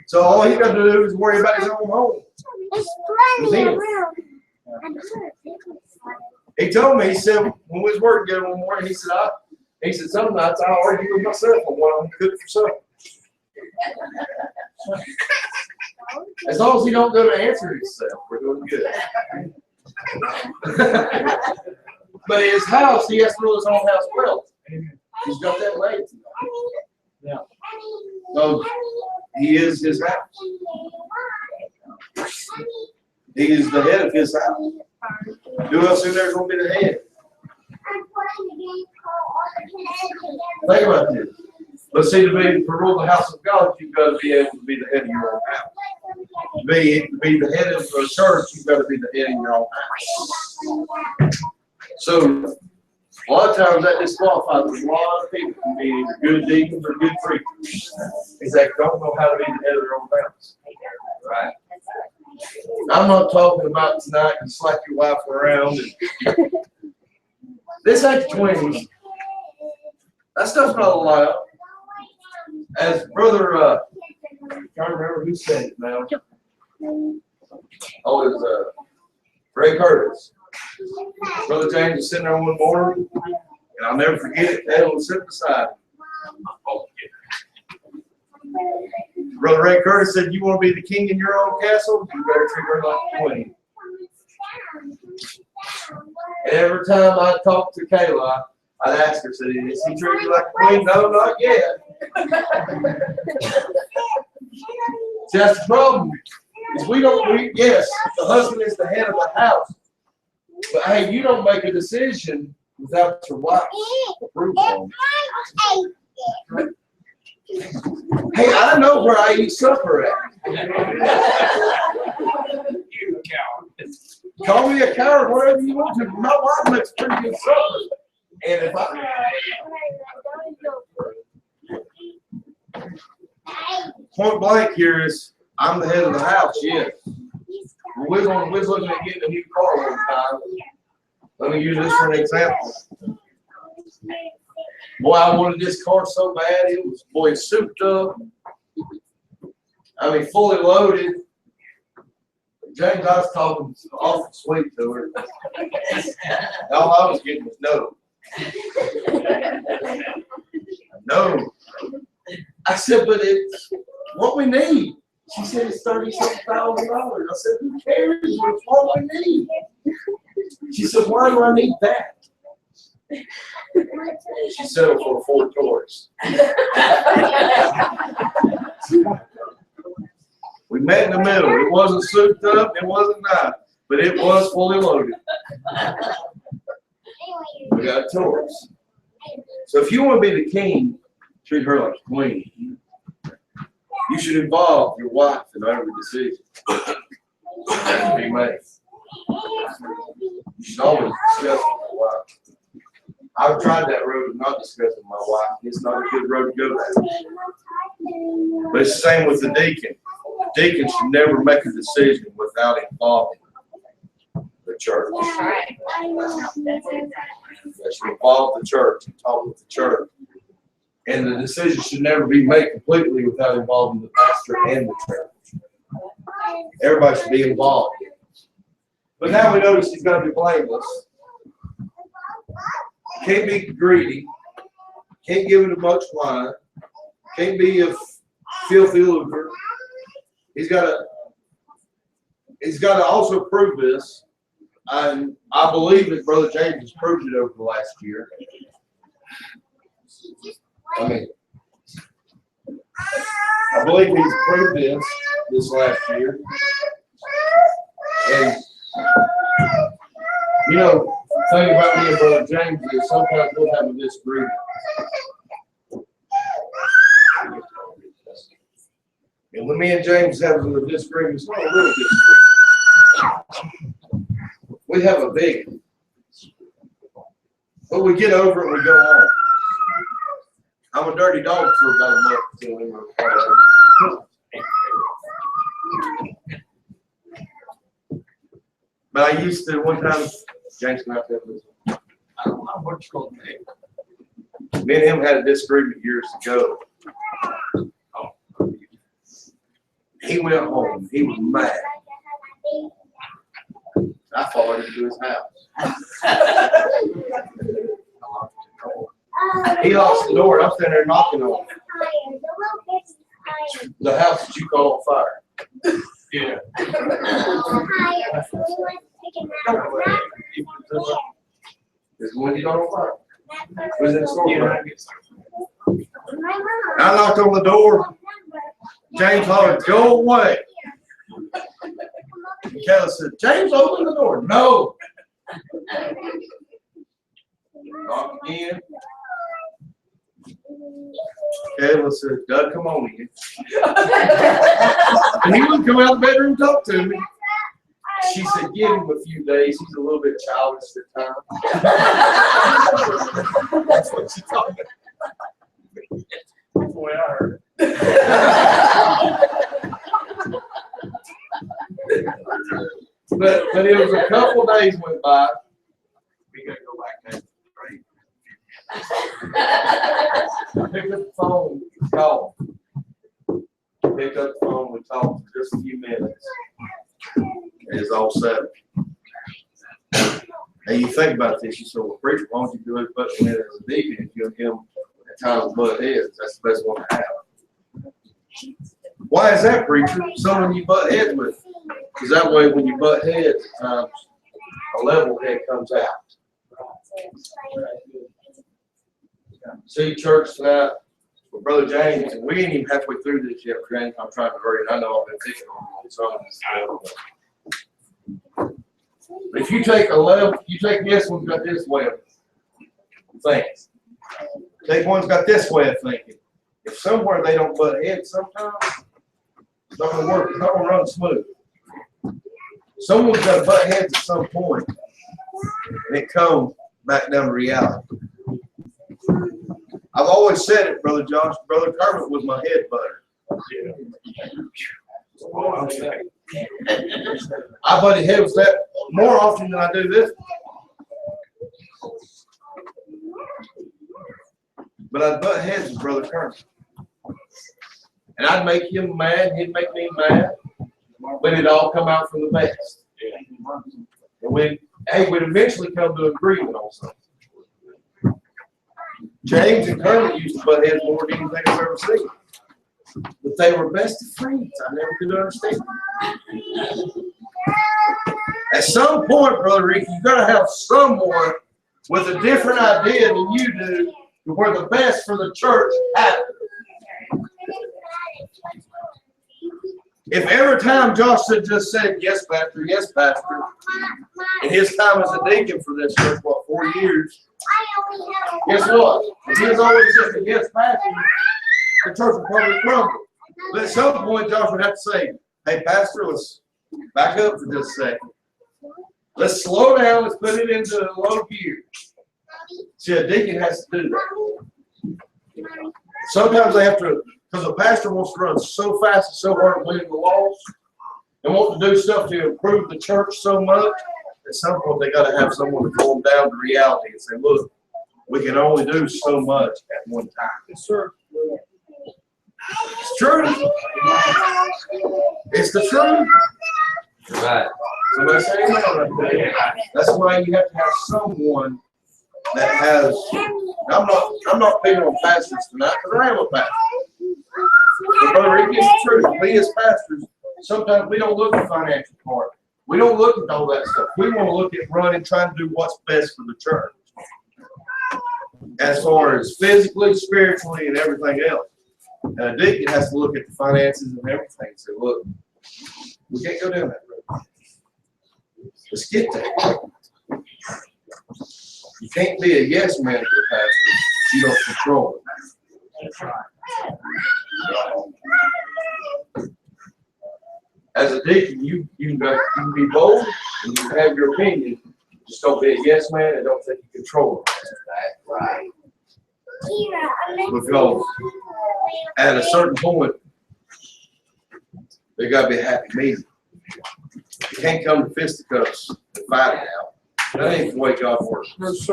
So all he got to do is worry about his own home. It's plenty of room. He told me, he said, when we was working together one morning, he said, some nights I argue with myself on what I'm gonna cook for supper. As long as he don't go to answer himself, we're doing good. But in his house, he has to rule his own house well. He's got that laid. Yeah. So he is his house. He is the head of his house. Who else in there is going to be the head? Think about this. But see, to rule the house of God, you've got to be able to be the head of your own house. To be the head of a church, you've got to be the head of your own house. So, a lot of times that disqualifies a lot of people from being either good deacons or good preachers. Is they don't know how to be the head of their own house. Right? I'm not talking about tonight and slap your wife around. This ain't the 20s. That stuff's not allowed. As brother, I can't remember who said it now. Oh, it was Ray Curtis. Brother James was sitting there one morning, and I'll never forget it. Dad was sitting beside him. Brother Ray Curtis said, "You want to be the king in your own castle? You better treat her like a queen." And every time I talked to Kayla, I'd ask her, "Is he treating you like a queen?" "No, not yet." See, that's the problem. Is yes, the husband is the head of the house. But hey, you don't make a decision without your wife's approval. Hey, I know where I eat supper at. You a coward. Call me a coward, whatever you want to. My wife makes pretty good supper. And if point blank here is, I'm the head of the house, yes. We was looking at getting a new car one time. Let me use this for an example. Boy, I wanted this car so bad. It was, boy, souped up. I mean, fully loaded. James, I was talking awful sweet to her. All I was getting was no. No. I said, but it's what we need. She said it's $37,000. I said, who cares? It's what we need. She said, why do I need that? She settled for a Ford Taurus. We met in the middle. It wasn't souped up, it wasn't nice, but it was fully loaded. We got a Taurus. So if you want to be the king, treat her like a queen. You should involve your wife in every decision that can be made. You should always discuss with your wife. I've tried that road of not discussing with my wife. It's not a good road to go down. But it's the same with the deacon. The deacon should never make a decision without involving the church. They should involve the church and talk with the church. And the decision should never be made completely without involving the pastor and the church. Everybody should be involved. But now we notice he's got to be blameless. Can't be greedy. Can't give him too much wine. Can't be a filthy lucre. He's got to also prove this. And I believe that Brother James has proved it over the last year. I believe he's proved this last year. And, you know, the thing about me and Brother James is sometimes we'll have a disagreement. And when me and James have a disagreement, it's not a little disagreement. We have a big one. But we get over it and we go on. I'm a dirty dog for about a month until we were part of it. But I used to, one time, James can have to have this. I don't know what you're going to do. Me and him had a disagreement years ago. He went home. He was mad. I followed him to his house. He locks the door, and I'm standing there knocking on it. The house that you call on fire. Yeah. Is when you call on fire. Was in the store. Yeah. I knocked on the door. James hollered, "Go away." And Kayla said, "James, open the door." No. Knock again. Kayla said, "Doug, come on in." And he wouldn't come out of the bedroom and talk to me. She said, "Give him a few days. He's a little bit childish at times." That's what she told me. That's the way I heard it. But it was a couple days went by. We gotta go back now. Right? Picked up the phone, called. Picked up the phone, we talked for just a few minutes. It's all set. And you think about this, you say, "Well, preacher, why don't you do it, put him in as a deacon if you give him at times butt heads? That's the best one to have." Why is that, preacher? Someone you butt heads with. Because that way, when you butt heads, at times, a level head comes out. See, church tonight with Brother James, and we ain't even halfway through this yet, James. I'm trying to hurry, and I know I've been thinking on some of this. But if you take a level, you take this one's got this way of thinking. Take one's got this way of thinking. If somewhere they don't butt heads sometimes, it's not going to work. It's not going to run smooth. Someone's got to butt heads at some point, and it comes back down to reality. I've always said it, Brother Josh. Brother Kermit was my head butter. I butted heads with that more often than I do this. But I'd butt heads with Brother Kermit. And I'd make him mad, he'd make me mad. But it'd all come out from the best. And we'd eventually come to agreement on something. James and Kermit used to butt heads more than anything I've ever seen. But they were best of friends. I never could understand. At some point, Brother Ricky, you've got to have someone with a different idea than you do to where the best for the church happens. If every time Josh just said, "Yes, Pastor, yes, Pastor," in his time as a deacon for this church, 4 years, guess what? If he was always just a "yes, Pastor," the church would probably crumble. But at some point, Josh would have to say, "Hey, Pastor, let's back up for just a second. Let's slow down. Let's put it into low gear." See, a deacon has to do that. Sometimes they have to, because a pastor wants to run so fast and so hard winning the lost, and want to do stuff to improve the church so much, at some point they got to have someone to pull them down to reality and say, "Look, we can only do so much at one time." Yes, sir. It's true. It's the truth. Right. Somebody say amen right there. That's why you have to have someone that has. I'm not picking on pastors tonight, because I am a pastor. But Brother Ricky, it's the truth. We as pastors, sometimes we don't look at the financial part. We don't look at all that stuff. We want to look at running, trying to do what's best for the church. As far as physically, spiritually, and everything else. And a deacon has to look at the finances and everything and say, "Look, we can't go down that road. Let's get there." You can't be a yes man to the pastor. You don't control it. That's right. As a deacon, you can be bold and you can have your opinion. Just don't be a yes man and don't think you control it. Right. Because at a certain point, there got to be a happy medium. You can't come to fisticuffs and fight it out. That ain't the way God works. Tells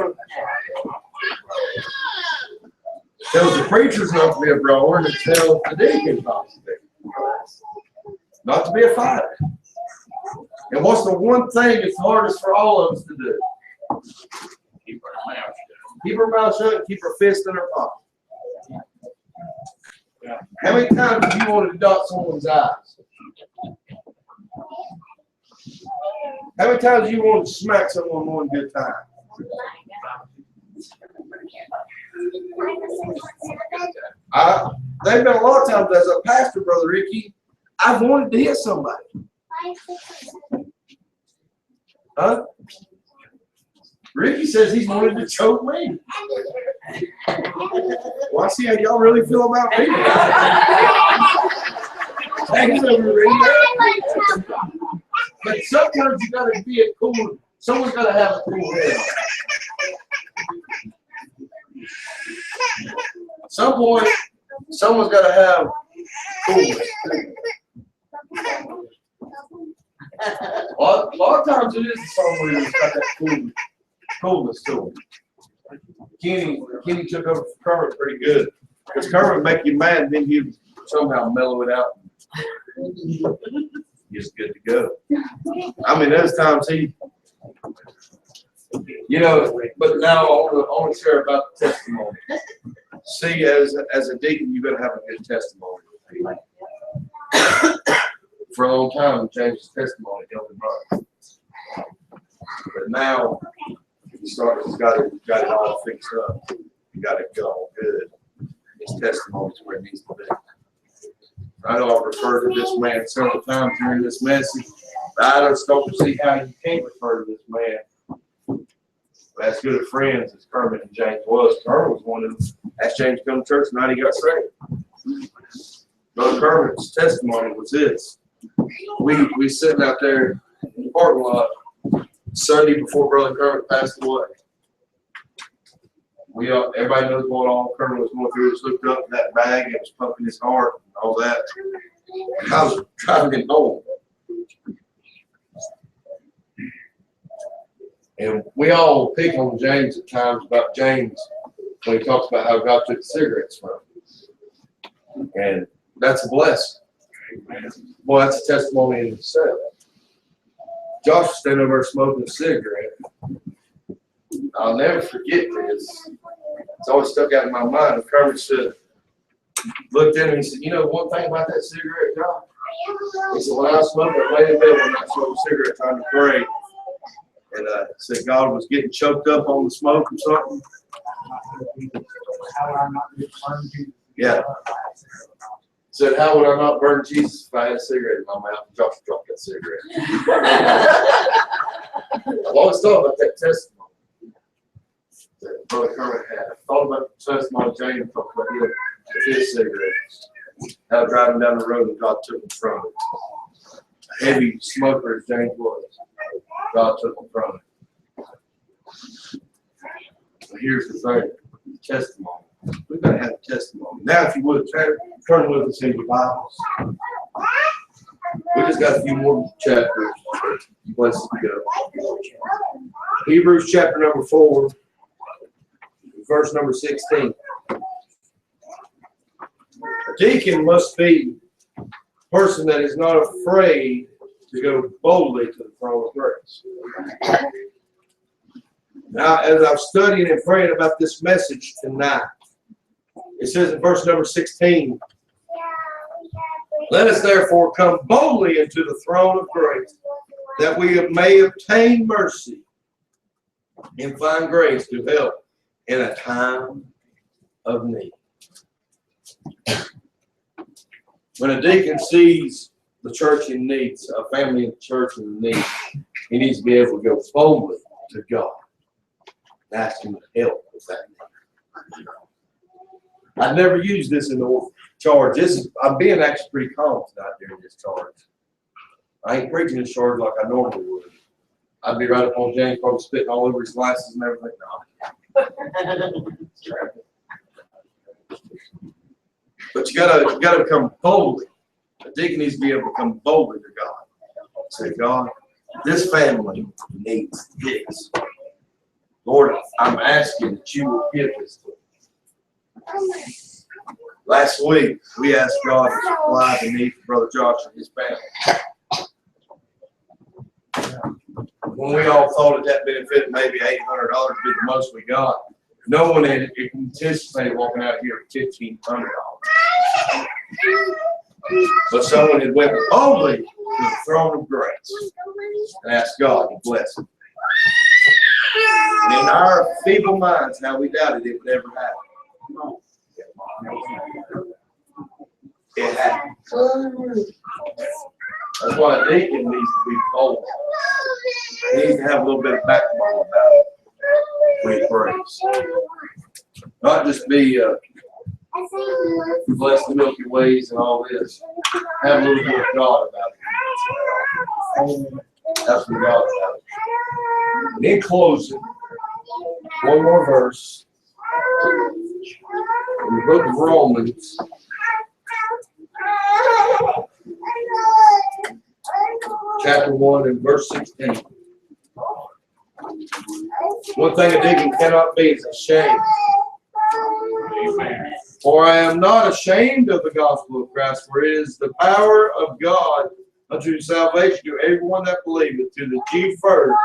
the preachers not to be a brawler, and it tells the deacons not to be. Not to be a fighter. And what's the one thing that's hardest for all of us to do? Keep our mouth shut. Keep her mouth shut, keep her fist in her pocket. Yeah. How many times have you wanted to dot someone's eyes? How many times have you wanted to smack someone one good time? There've been a lot of times as a pastor, Brother Ricky, I've wanted to hit somebody. Huh? Ricky says he's wanted to choke me. Well, I see how y'all really feel about me. Thanks, Brother Ricky. But sometimes you gotta be a cool, someone's gotta have a cool head. At some point, someone's gotta have coolness. A lot of times it is someone who's got that coolness to him. Kenny took over for Kermit pretty good. Because Kermit would make you mad and then he'd somehow mellow it out. He's good to go. I mean, there's times he, but now I want to share about the testimony. See, as a deacon, you better have a good testimony. For a long time, James' testimony helped him run. But now, he's got it all fixed up. He got it going good. His testimony is where it needs to be. I know I've referred to this man several times during this message, but I just don't see how you can't refer to this man. As good of friends as Kermit and James was. Kermit was one of them. Asked James to come to church the night he got saved. Brother Kermit's testimony was this. We sitting out there in the parking lot Sunday before Brother Kermit passed away. Everybody knows what all Kermit was going through. Just looked up at that bag and was pumping his heart and all that. And I was driving him home. And we all pick on James at times about James when he talks about how God took cigarettes from him. And that's a blessing. Boy, that's a testimony in itself. Josh was standing over there smoking a cigarette. I'll never forget this. It's always stuck out in my mind. Kermit looked at me and said, "You know one thing about that cigarette, Josh?" He said, "When I was smoking, I laid in bed when I smoked a cigarette trying to pray." And said God was getting choked up on the smoke or something. Yeah. Said, "How would I not burn Jesus if I had a cigarette in my mouth?" And Josh dropped that cigarette. I've always thought about that testimony that Brother Kermit had. I thought about the testimony James talked about him with his cigarettes. How driving down the road and God took him from it. A heavy smoker as James was, God took him from it. But here's the thing, the testimony. We've got to have a testimony. Now, if you would, turn with us in your Bibles. We just got a few more chapters, places to go. Hebrews chapter number 4, verse number 16. A deacon must be a person that is not afraid to go boldly to the throne of grace. Now, as I've studied and prayed about this message tonight, it says in verse number 16, "Let us therefore come boldly into the throne of grace, that we may obtain mercy and find grace to help in a time of need." When a deacon sees the church in need, a family in the church in need, he needs to be able to go boldly to God and ask him to help with that need. I never used this in the charge. I'm being actually pretty calm tonight during this charge. I ain't preaching this charge like I normally would. I'd be right up on James, probably spitting all over his glasses and everything. No. But you gotta come boldly. A deacon needs to be able to come boldly to God. Say, "God, this family needs this. Lord, I'm asking that you will give this to them." Last week, we asked God to supply the need for Brother Josh and his family. when we all thought that benefit maybe $800 would be the most we got, no one had anticipated walking out here with $1,500. But someone had went boldly to the throne of grace and asked God to bless it. And in our feeble minds, how we doubted it would ever happen. It happened. That's why a deacon needs to be bold. He needs to have a little bit of backbone about it when he prays. Not just be bless the Milky Ways and all this. Have a little bit of God about it. That's what God about it. And in closing, one more verse. In the book of Romans, chapter 1 and verse 16. One thing a deacon cannot be is ashamed. Amen. For I am not ashamed of the gospel of Christ, for it is the power of God unto salvation to everyone that believeth, to the Jew first,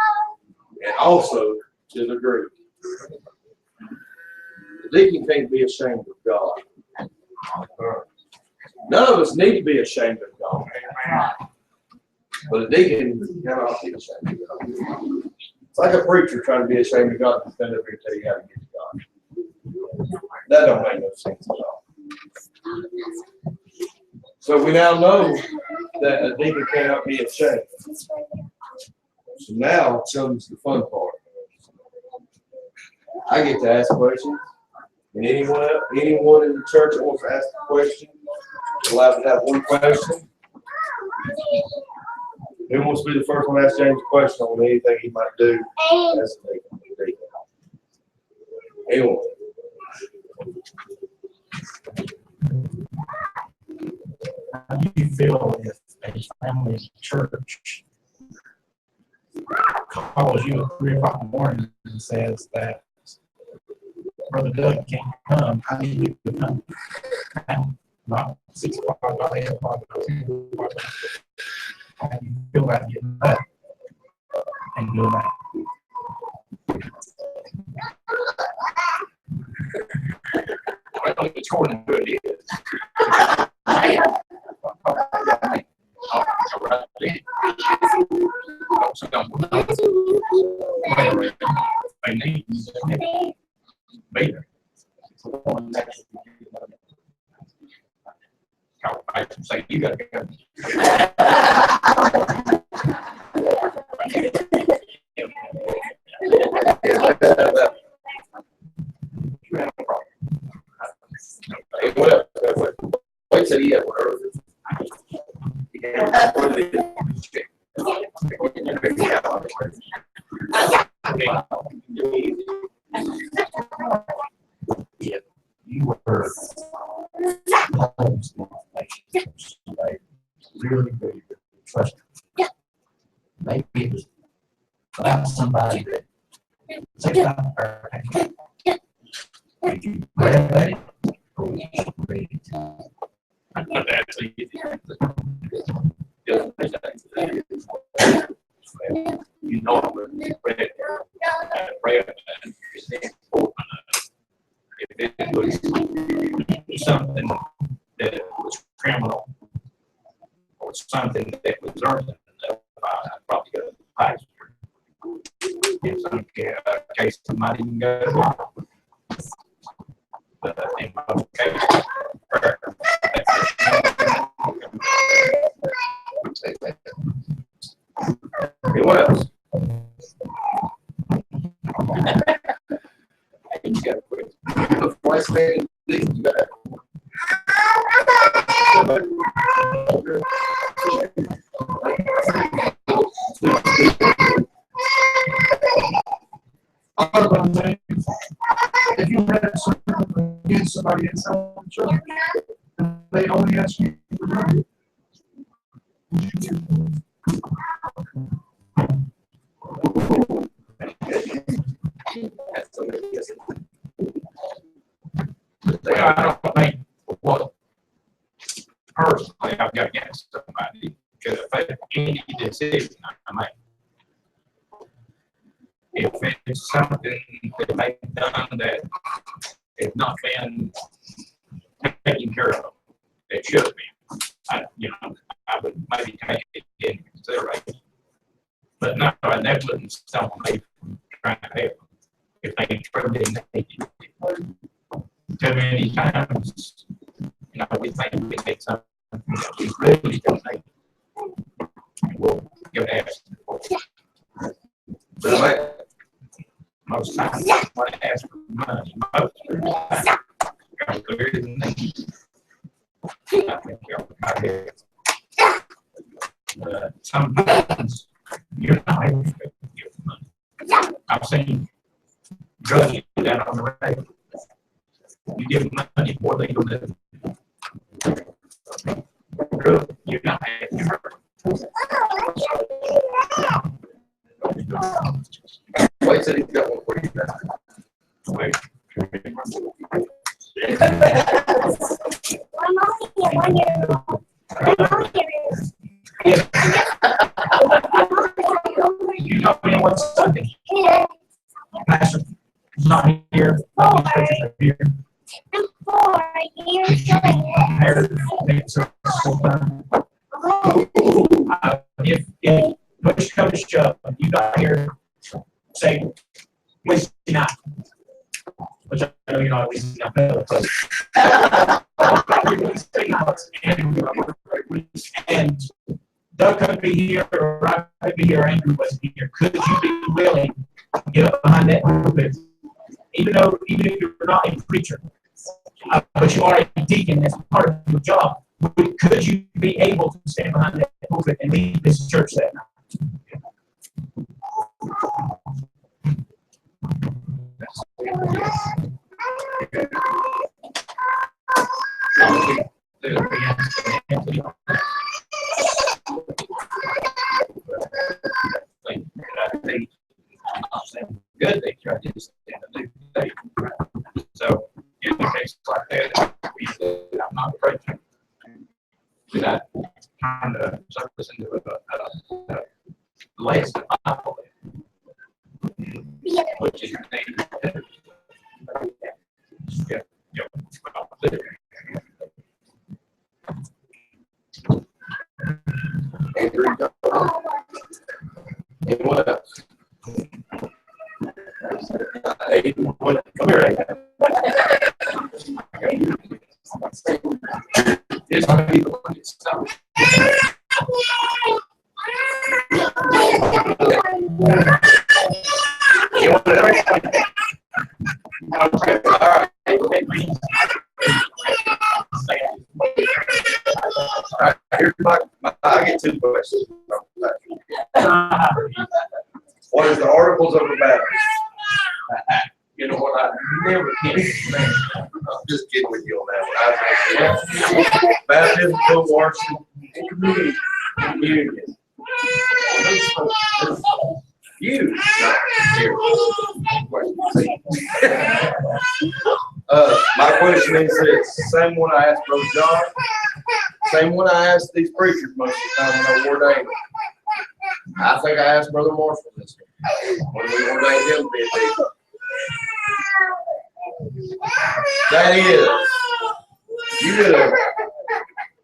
and also to the Greek. The deacon can't be ashamed of God. None of us need to be ashamed of God. But a deacon cannot be ashamed of God. It's like a preacher trying to be ashamed of God and stand up here and tell you how to get to God. That don't make no sense at all. So we now know that a deacon cannot be ashamed. So now comes the fun part. I get to ask questions, and anyone in the church that wants to ask a question is allowed to have one question. Who wants to be the first one to ask James a question on anything he might do as a deacon? Anyone? How do you feel if a family church calls you at 3 o'clock in the morning and says that Brother Doug can't come? How do you come? Not 6 o'clock, not 8 o'clock, not 10 o'clock. How do you feel about getting up and doing that? I don't think it's going to do it. I say you gotta go. Wait till he had one earlier. If you were really good, trust me. Maybe it was about somebody that said something. Did you pray about it? Or did you read it? You know, I'm going to pray if it was something that was criminal or something that was urgent, I'd probably go to the pastor. In some case, I might even go to the law. But in most cases, prayer. What else? You got to quit. The voice man, you got to. If you had something against somebody inside the church, they only ask you for money. I don't think what personally I've got against somebody could affect any decision I make. it's something that they've done that has not been taken care of. It should have been. I would maybe take it into consideration. But no, and that wouldn't stop me from trying to help if they truly need it. Too many times, we think we need something that we really don't need. We'll give it but most times, when I ask for money, most of the time, there is need. I think you're but sometimes you're not able to give money. I've seen drugs do that on the radio. You give money more legal than drugs, you're not able to hurt. Wait till he's got one for you now. Wait. I'm only 1 year old. I'm only You know me on Sunday. Yeah. Pastor is not here. Here. I'm 4 years If push comes to shove, you got here, say, Wednesday night. Which I know you're not Wednesday night, and Doug couldn't be here, or I couldn't be here, or Andrew wasn't here. Could you be willing to get up behind that pulpit, even if you're not a preacher, but you are a deacon, that's part of your job? Could you be able to stand behind that pulpit and lead this church that night? Good, they try to stand a new day. So, in the case like that, I'm not preaching. We're not trying to surface into a lesson, which is Anyone else? Aiden, come here, Aiden. Here's how people get stuck. You want to okay, all right. All right, here's I get 2 questions. What is the Articles of the Baptist? You know what, I never can. I'm just kidding with you on that one. Baptism, full washing, and communion. You. My question is this, same one I asked Brother John, same one I asked these preachers most of the time when I ordained them. I think I asked Brother Marshall this one, when we ordained him to be a deacon. That is, you get a,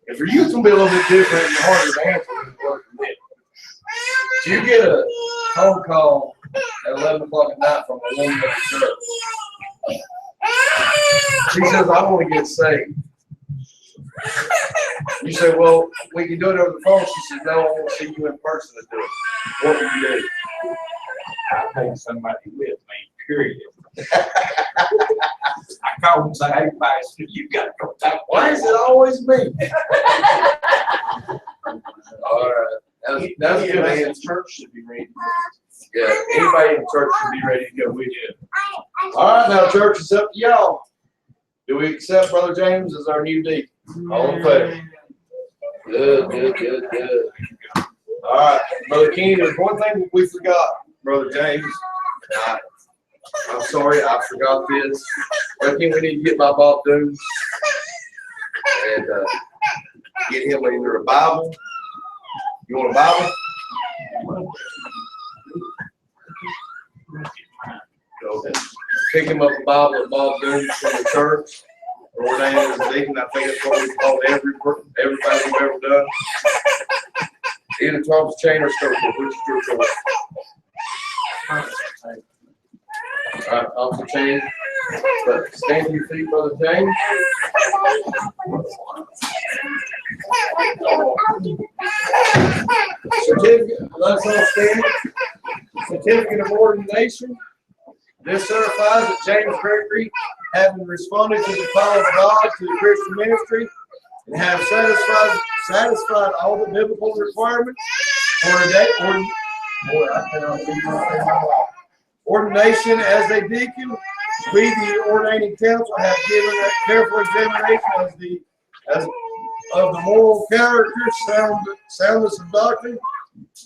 and for you it's going to be a little bit different and harder to answer than it was for me. So you get a phone call at 11 o'clock at night from a woman at the church. She says, I want to get saved. You say, well, we can do it over the phone. She says, no, I want to see you in person to do it. What would you do? I take somebody with me, period. I call and say, hey, Pastor, you got to go talk. Why is it always me? All right. That's a good answer. Church should be ready. Yeah, anybody in church should be ready to go with you. All right, now, church, it's up to y'all. Do we accept Brother James as our new deacon? All in favor? Good, good, good, good. All right, Brother Kenny, there's one thing we forgot, Brother James. I'm sorry, I forgot this. Brother Kenny, we need to get my Bob Dooms and get him either a Bible. You want a Bible? pick him up a Bible at Bob Dooms from the church, ordained as a deacon. I think that's what we've called everybody we've ever done. Either Thomas Chain or Stoker, which is your choice. All right, Officer Chain, but stand to your feet, Brother James. Certificate, let us all stand. Certificate of Ordination. This certifies that James Gregory, having responded to the call of God to the Christian ministry, and have satisfied all the biblical requirements for ordination as a deacon, we, the ordaining council, have given a careful examination of the moral character, soundness of doctrine,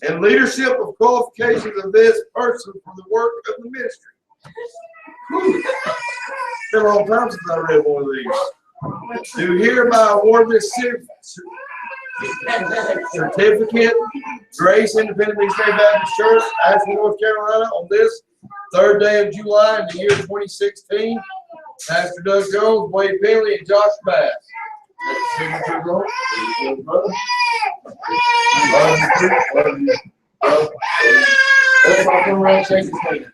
and leadership of qualifications of this person for the work of the ministry. It's been a long time since I read one of these. Do hereby award this certificate, Grace Independent State Baptist Church, Asheville, North Carolina, on this 3rd day of July in the year 2016. Pastor Doug Jones, Wade Bentley, and Josh Bass. Signature roll. Let's all come around and shake his hand.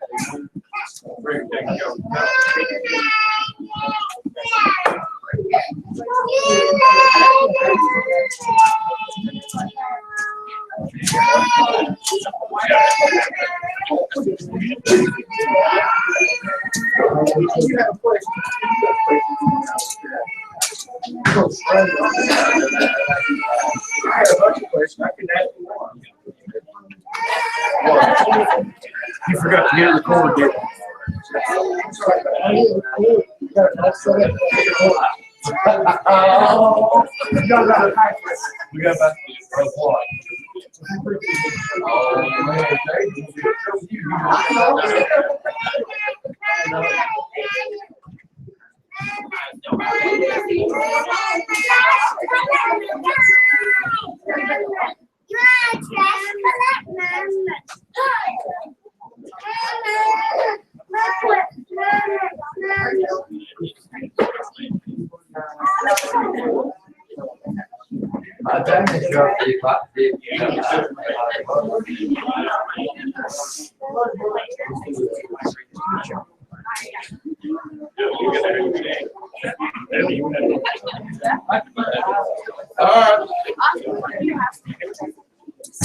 You forgot to get in the corner, didn't you? We got back to the plot.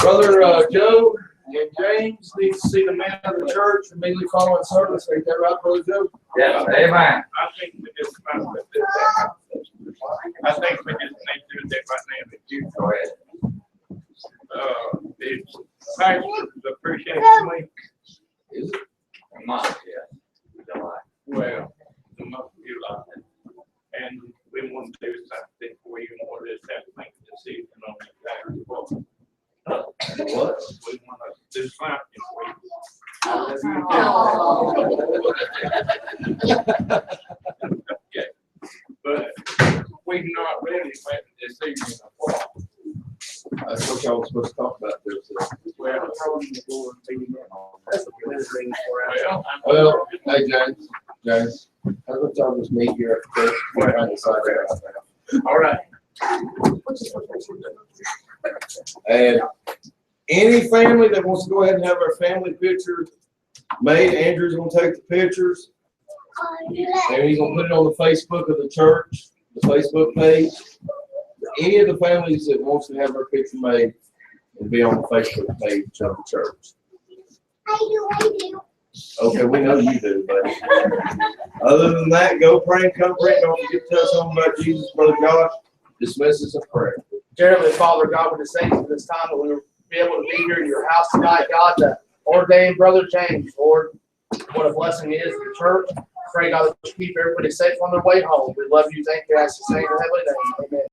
Brother Joe and James need to see the man of the church immediately following service. Ain't that right, Brother Joe? Yes, amen. I think we just need to do that right now. But you Go ahead. the pastor's appreciation week. Is it? A month, yeah. July. Well, the month of July. And we want to do something for you more this have to make a decision on exactly what. What? We want to do something for you. Okay. But we've not really made a decision of what. That's what y'all was supposed to talk about this. Well, Well, hey, James, how about y'all just meet here at the church? We're trying to decide right now. all right. And any family that wants to go ahead and have our family picture made, Andrew's gonna take the pictures. And he's gonna put it on the Facebook of the church, the Facebook page. Any of the families that wants to have their picture made will be on the Facebook page of the church. I do. Okay, we know you do, but other than that, go pray and come pray. Don't forget to tell someone about Jesus, Brother Josh. Dismiss us in prayer. Dear Heavenly Father, God, we just thank you for this time that we will be able to be here in your house tonight, God, to ordain Brother James, Lord. What a blessing it is to the church. Pray, God, that you keep everybody safe on their way home. We love you. Thank you. I ask the same in heavenly name. Amen.